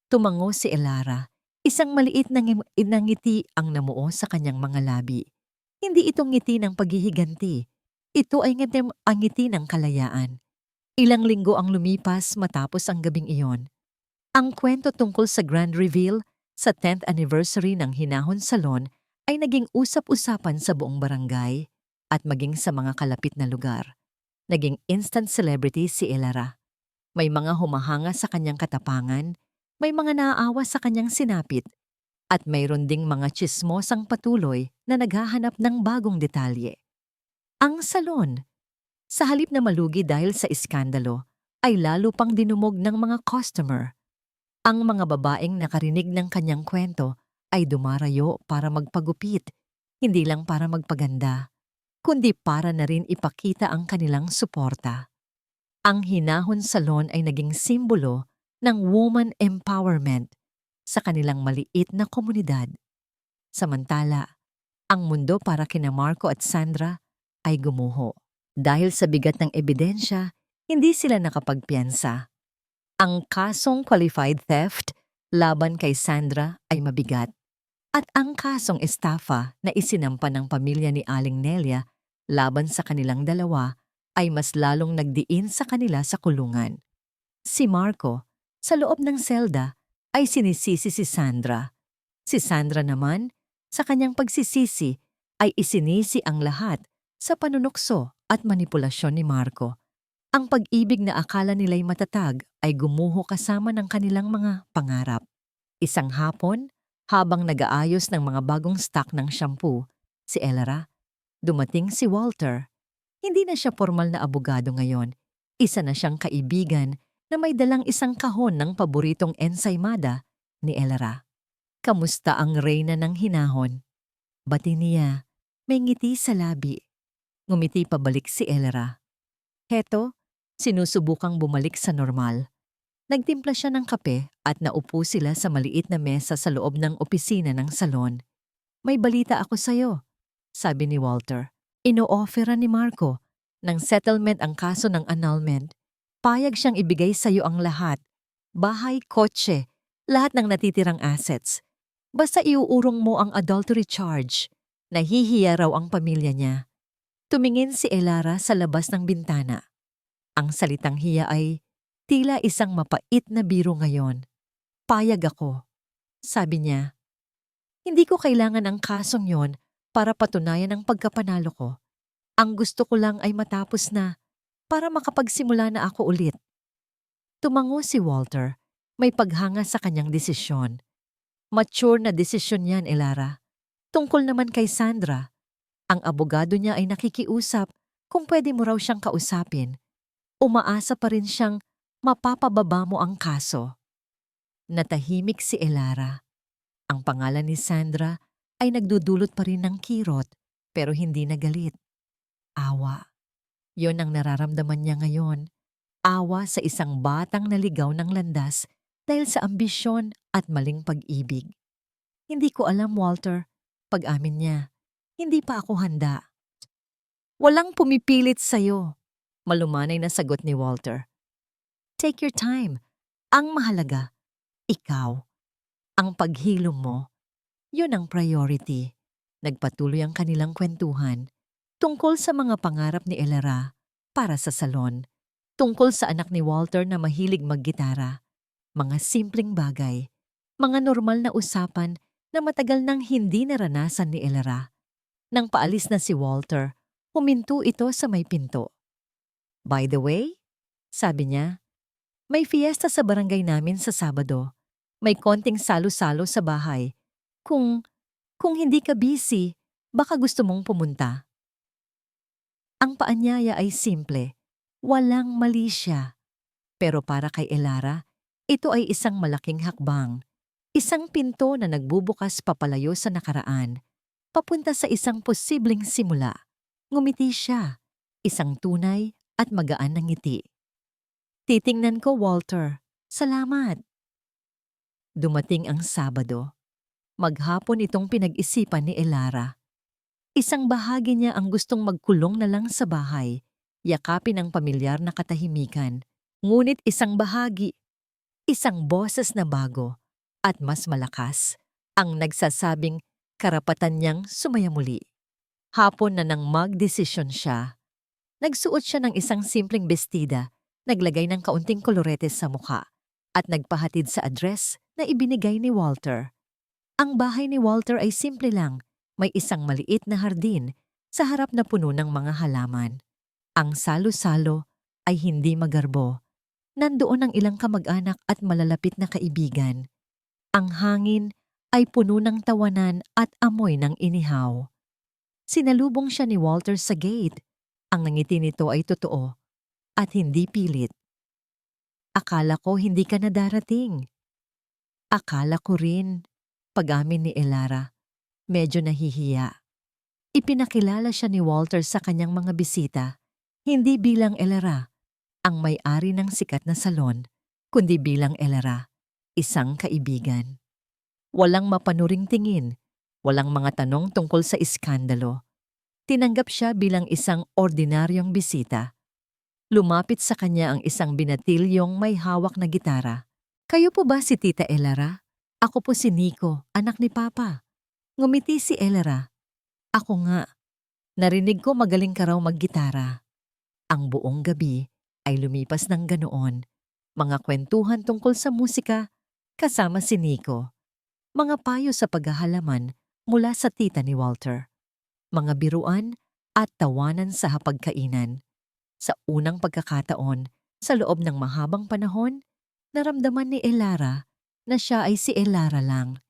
Tumango si Elera. Isang maliit na ngiti ang namuo sa kanyang mga labi. Hindi ito ngiti ng paghihiganti. Ito ay ngiti ng kalayaan. Ilang linggo ang lumipas matapos ang gabing iyon. Ang kwento tungkol sa grand reveal sa 10th anniversary ng Hinahon Salon ay naging usap-usapan sa buong barangay at maging sa mga kalapit na lugar. Naging instant celebrity si Elera. May mga humahanga sa kanyang katapangan, may mga naaawa sa kanyang sinapit, at mayroon ding mga tsismosang patuloy na naghahanap ng bagong detalye. Ang salon, sa halip na malugi dahil sa iskandalo, ay lalo pang dinumog ng mga customer. Ang mga babaeng nakarinig ng kanyang kwento ay dumarayo para magpagupit, hindi lang para magpaganda, kundi para na rin ipakita ang kanilang suporta. Ang Hinahon Salon ay naging simbolo ng woman empowerment sa kanilang maliit na komunidad. Samantala, ang mundo para kina Marco at Sandra ay gumuho. Dahil sa bigat ng ebidensya, hindi sila nakapagpiyansa. Ang kasong qualified theft laban kay Sandra ay mabigat. At ang kasong estafa na isinampa ng pamilya ni Aling Nelia laban sa kanilang dalawa ay mas lalong nagdiin sa kanila sa kulungan. Si Marco, sa loob ng selda, ay sinisisi si Sandra. Si Sandra naman, sa kanyang pagsisisi, ay isinisi ang lahat sa panunukso at manipulasyon ni Marco. Ang pag-ibig na akala nila'y matatag ay gumuho kasama ng kanilang mga pangarap. Isang hapon, habang nag-aayos ng mga bagong stock ng shampoo, si Elera, dumating si Walter. Hindi na siya formal na abogado ngayon. Isa na siyang kaibigan na may dalang isang kahon ng paboritong ensaymada ni Elera. Kamusta ang reyna ng hinahon? Bati niya, may ngiti sa labi. Ngumiti pabalik si Elera. Heto, Sinusubukang bumalik sa normal. Nagtimpla siya ng kape at naupo sila sa maliit na mesa sa loob ng opisina ng salon. May balita ako sa'yo, sabi ni Walter. Ino-offeran ni Marco ng settlement ang kaso ng annulment. Payag siyang ibigay sa'yo ang lahat. Bahay, kotse, lahat ng natitirang assets. Basta iuurong mo ang adultery charge. Nahihiya raw ang pamilya niya. Tumingin si Elara sa labas ng bintana. Ang salitang hiya ay tila isang mapait na biro ngayon. Payag ako, sabi niya. Hindi ko kailangan ang kasong yon para patunayan ang pagkapanalo ko. Ang gusto ko lang ay matapos na para makapagsimula na ako ulit. Tumango si Walter, may paghanga sa kanyang desisyon. Mature na desisyon yan, Elara. Tungkol naman kay Sandra, ang abogado niya ay nakikiusap kung pwede mo raw siyang kausapin. Umaasa pa rin siyang mapapababa mo ang kaso. Natahimik si Elara. Ang pangalan ni Sandra ay nagdudulot pa rin ng kirot pero hindi nagalit. Awa. Yon ang nararamdaman niya ngayon. Awa sa isang batang naligaw ng landas dahil sa ambisyon at maling pag-ibig. Hindi ko alam, Walter. Pag-amin niya, hindi pa ako handa. Walang pumipilit sa'yo, malumanay na sagot ni Walter. Take your time. Ang mahalaga, ikaw. Ang paghilom mo, yun ang priority. Nagpatuloy ang kanilang kwentuhan tungkol sa mga pangarap ni Elara para sa salon, tungkol sa anak ni Walter na mahilig maggitara, mga simpleng bagay, mga normal na usapan na matagal nang hindi naranasan ni Elara. Nang paalis na si Walter, huminto ito sa may pinto. By the way, sabi niya, may fiesta sa barangay namin sa Sabado. May konting salo-salo sa bahay. Kung hindi ka busy, baka gusto mong pumunta. Ang paanyaya ay simple. Walang mali siya. Pero para kay Elara, ito ay isang malaking hakbang. Isang pinto na nagbubukas papalayo sa nakaraan. Papunta sa isang posibleng simula. Ngumiti siya. Isang tunay at magaan na ngiti. Titingnan ko, Walter. Salamat. Dumating ang Sabado. Maghapon itong pinag-isipan ni Elara. Isang bahagi niya ang gustong magkulong na lang sa bahay, yakapin ang pamilyar na katahimikan. Ngunit isang bahagi, isang boses na bago at mas malakas, ang nagsasabing karapatan niyang sumaya muli. Hapon na nang magdesisyon siya. Nagsuot siya ng isang simpleng bestida, naglagay ng kaunting koloretes sa mukha, at nagpahatid sa address na ibinigay ni Walter. Ang bahay ni Walter ay simple lang, may isang maliit na hardin sa harap na puno ng mga halaman. Ang salo-salo ay hindi magarbo. Nandoon ang ilang kamag-anak at malalapit na kaibigan. Ang hangin ay puno ng tawanan at amoy ng inihaw. Sinalubong siya ni Walter sa gate. Ang ngiti nito ay totoo at hindi pilit. Akala ko hindi ka na darating. Akala ko rin, pag-amin ni Elara. Medyo nahihiya. Ipinakilala siya ni Walter sa kanyang mga bisita, hindi bilang Elara, ang may-ari ng sikat na salon, kundi bilang Elara, isang kaibigan. Walang mapanuring tingin, walang mga tanong tungkol sa iskandalo. Tinanggap siya bilang isang ordinaryong bisita. Lumapit sa kanya ang isang binatilyong may hawak na gitara. Kayo po ba si Tita Elara? Ako po si Nico, anak ni Papa. Ngumiti si Elara. Ako nga. Narinig ko magaling ka raw maggitara. Ang buong gabi ay lumipas ng ganoon. Mga kwentuhan tungkol sa musika kasama si Nico. Mga payo sa paghahalaman mula sa tita ni Walter. Mga biruan at tawanan sa hapagkainan. Sa unang pagkakataon, sa loob ng mahabang panahon, naramdaman ni Elara na siya ay si Elara lang.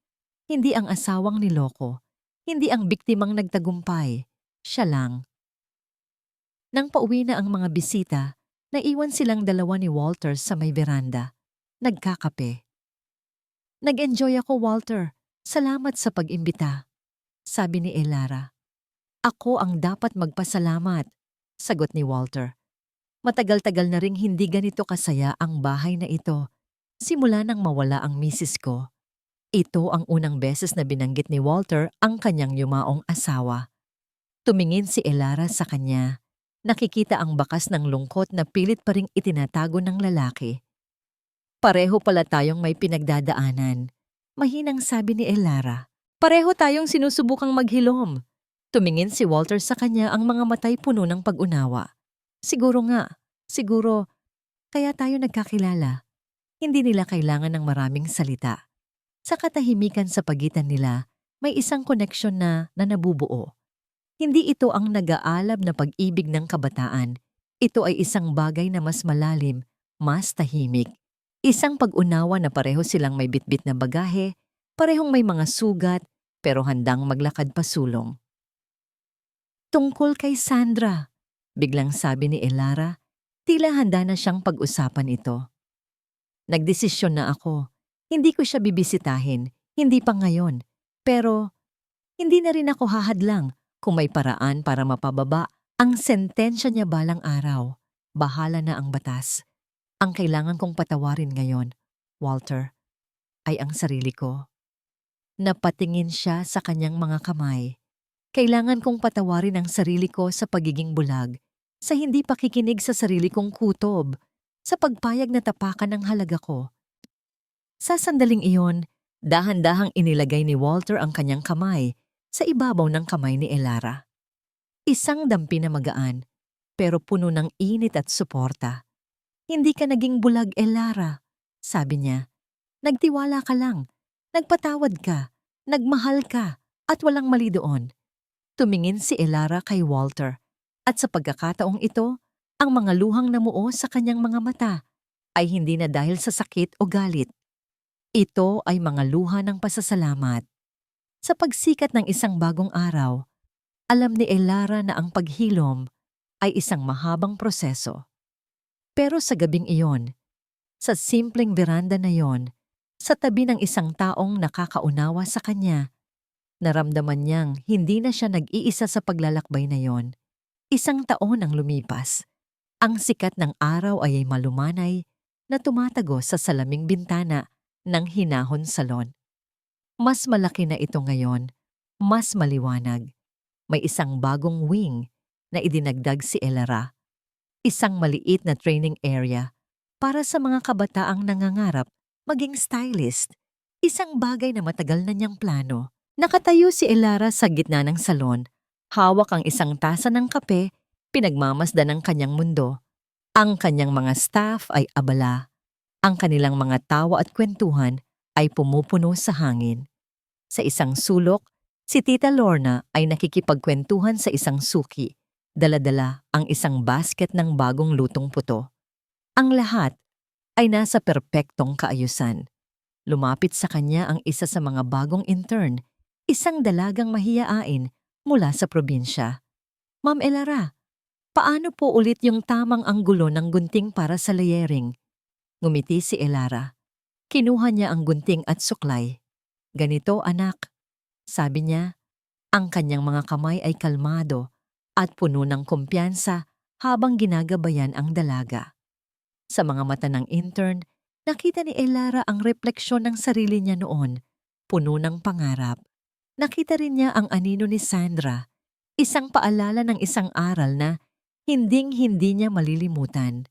Hindi ang asawang niloko, hindi ang biktimang nagtagumpay, siya lang. Nang pauwi na ang mga bisita, naiwan silang dalawa ni Walter sa may veranda. Nagkakape. Nag-enjoy ako, Walter. Salamat sa pag-imbita, sabi ni Elara. Ako ang dapat magpasalamat, sagot ni Walter. Matagal-tagal na ring hindi ganito kasaya ang bahay na ito. Simula nang mawala ang misis ko. Ito ang unang beses na binanggit ni Walter ang kanyang yumaong asawa. Tumingin si Elara sa kanya. Nakikita ang bakas ng lungkot na pilit pa ring itinatago ng lalaki. Pareho pala tayong may pinagdadaanan. Mahinang sabi ni Elara. Pareho tayong sinusubukang maghilom. Tumingin si Walter sa kanya, ang mga matay puno ng pag-unawa. Siguro nga, siguro, kaya tayo nagkakilala. Hindi nila kailangan ng maraming salita. Sa katahimikan sa pagitan nila, may isang koneksyon na nabubuo. Hindi ito ang nag-aalab na pag-ibig ng kabataan. Ito ay isang bagay na mas malalim, mas tahimik. Isang pag-unawa na pareho silang may bitbit na bagahe, parehong may mga sugat, pero handang maglakad pasulong. Tungkol kay Sandra, biglang sabi ni Elara, tila handa na siyang pag-usapan ito. Nagdesisyon na ako. Hindi ko siya bibisitahin, hindi pa ngayon. Pero hindi na rin ako hahadlang kung may paraan para mapababa ang sentensya niya balang araw. Bahala na ang batas. Ang kailangan kong patawarin ngayon, Walter, ay ang sarili ko. Napatingin siya sa kanyang mga kamay. Kailangan kong patawarin ang sarili ko sa pagiging bulag, sa hindi pakikinig sa sarili kong kutob, sa pagpayag na tapakan ng halaga ko. Sa sandaling iyon, dahan-dahang inilagay ni Walter ang kanyang kamay sa ibabaw ng kamay ni Elara. Isang dampi na magaan, pero puno ng init at suporta. Hindi ka naging bulag, Elara, sabi niya. Nagtiwala ka lang, nagpatawad ka, nagmahal ka, at walang mali doon. Tumingin si Elara kay Walter, at sa pagkakataong ito, ang mga luhang namuo sa kanyang mga mata ay hindi na dahil sa sakit o galit. Ito ay mga luha ng pasasalamat. Sa pagsikat ng isang bagong araw, alam ni Elara na ang paghilom ay isang mahabang proseso. Pero sa gabing iyon, sa simpleng veranda na yon, sa tabi ng isang taong nakakaunawa sa kanya, naramdaman niyang hindi na siya nag-iisa sa paglalakbay na yon. Isang taon ang lumipas. Ang sikat ng araw ay malumanay na tumatago sa salaming bintana ng hinahon salon. Mas malaki na ito ngayon, mas maliwanag. May isang bagong wing na idinagdag si Elara. Isang maliit na training area para sa mga kabataang nangangarap maging stylist. Isang bagay na matagal na niyang plano. Nakatayo si Elara sa gitna ng salon, hawak ang isang tasa ng kape, pinagmamasdan ng kanyang mundo. Ang kanyang mga staff ay abala. Ang kanilang mga tawa at kwentuhan ay pumupuno sa hangin. Sa isang sulok, si Tita Lorna ay nakikipagkwentuhan sa isang suki. Dala-dala ang isang basket ng bagong lutong puto. Ang lahat ay nasa perpektong kaayusan. Lumapit sa kanya ang isa sa mga bagong intern, isang dalagang mahiyain mula sa probinsya. Ma'am Elara, paano po ulit yung tamang anggulo ng gunting para sa layering? Ngumiti si Elara. Kinuha niya ang gunting at suklay. Ganito, anak. Sabi niya, ang kanyang mga kamay ay kalmado at puno ng kumpiyansa habang ginagabayan ang dalaga. Sa mga mata ng intern, nakita ni Elara ang refleksyon ng sarili niya noon, puno ng pangarap. Nakita rin niya ang anino ni Sandra, isang paalala ng isang aral na hinding-hindi niya malilimutan.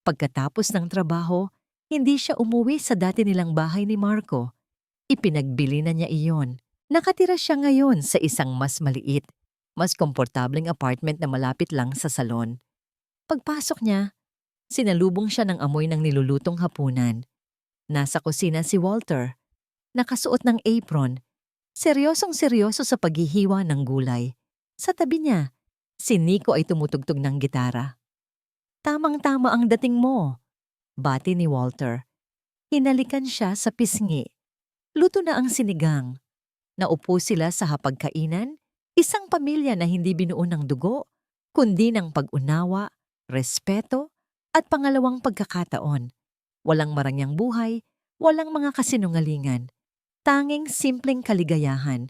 Pagkatapos ng trabaho, hindi siya umuwi sa dati nilang bahay ni Marco. Ipinagbili na niya iyon. Nakatira siya ngayon sa isang mas maliit, mas komportableng apartment na malapit lang sa salon. Pagpasok niya, sinalubong siya ng amoy ng nilulutong hapunan. Nasa kusina si Walter, nakasuot ng apron, seryosong-seryoso sa paghihiwa ng gulay. Sa tabi niya, si Nico ay tumutugtog ng gitara. Tamang-tama ang dating mo, bati ni Walter. Hinalikan siya sa pisngi. Luto na ang sinigang. Naupo sila sa hapagkainan, isang pamilya na hindi binuo ng dugo, kundi ng pag-unawa, respeto, at pangalawang pagkakataon. Walang marangyang buhay, walang mga kasinungalingan. Tanging simpleng kaligayahan.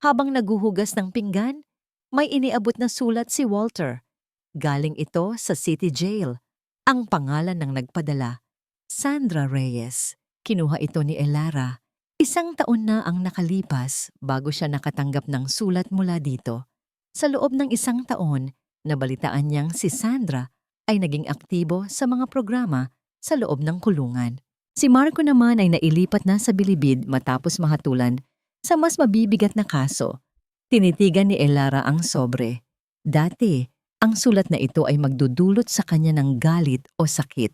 Habang naguhugas ng pinggan, may iniabot na sulat si Walter. Galing ito sa City Jail. Ang pangalan ng nagpadala, Sandra Reyes. Kinuha ito ni Elara. 1 taon na ang nakalipas bago siya nakatanggap ng sulat mula dito. Sa loob ng 1 taon, nabalitaan niyang si Sandra ay naging aktibo sa mga programa sa loob ng kulungan. Si Marco naman ay nailipat na sa bilibid matapos mahatulan sa mas mabibigat na kaso. Tinitigan ni Elara ang sobre. Dati, ang sulat na ito ay magdudulot sa kanya ng galit o sakit.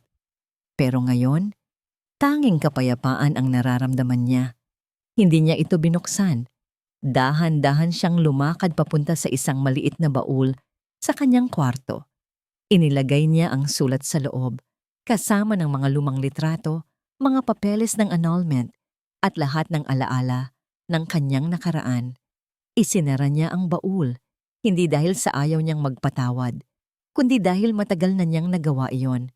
Pero ngayon, tanging kapayapaan ang nararamdaman niya. Hindi niya ito binuksan. Dahan-dahan siyang lumakad papunta sa isang maliit na baul sa kanyang kwarto. Inilagay niya ang sulat sa loob, kasama ng mga lumang litrato, mga papeles ng annulment, at lahat ng alaala ng kanyang nakaraan. Isinara niya ang baul, hindi dahil sa ayaw niyang magpatawad, kundi dahil matagal na niyang nagawa iyon.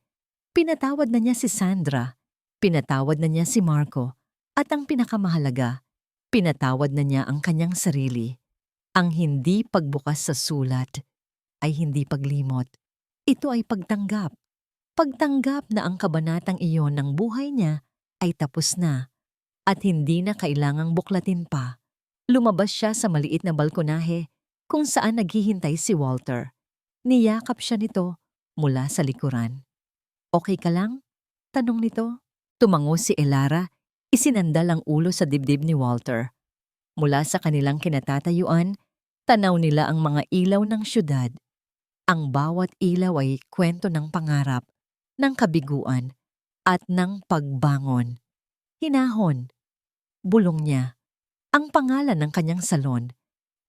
Pinatawad na niya si Sandra, pinatawad na niya si Marco, at ang pinakamahalaga, pinatawad na niya ang kanyang sarili. Ang hindi pagbukas sa sulat ay hindi paglimot. Ito ay pagtanggap. Pagtanggap na ang kabanatang iyon ng buhay niya ay tapos na at hindi na kailangang buklatin pa. Lumabas siya sa maliit na balkonahe kung saan naghihintay si Walter. Niyakap siya nito mula sa likuran. "Okay ka lang?" tanong nito. Tumango si Elara, isinandal ang ulo sa dibdib ni Walter. Mula sa kanilang kinatatayuan, tanaw nila ang mga ilaw ng syudad. Ang bawat ilaw ay kwento ng pangarap, ng kabiguan, at ng pagbangon. Hinahon. Bulong niya. Ang pangalan ng kanyang salon.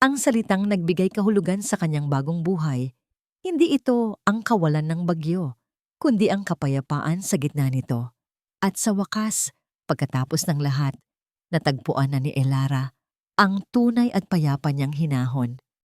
Ang salitang nagbigay kahulugan sa kanyang bagong buhay. Hindi ito ang kawalan ng bagyo, kundi ang kapayapaan sa gitna nito. At sa wakas, pagkatapos ng lahat, natagpuan na ni Elara ang tunay at payapa niyang hinahon.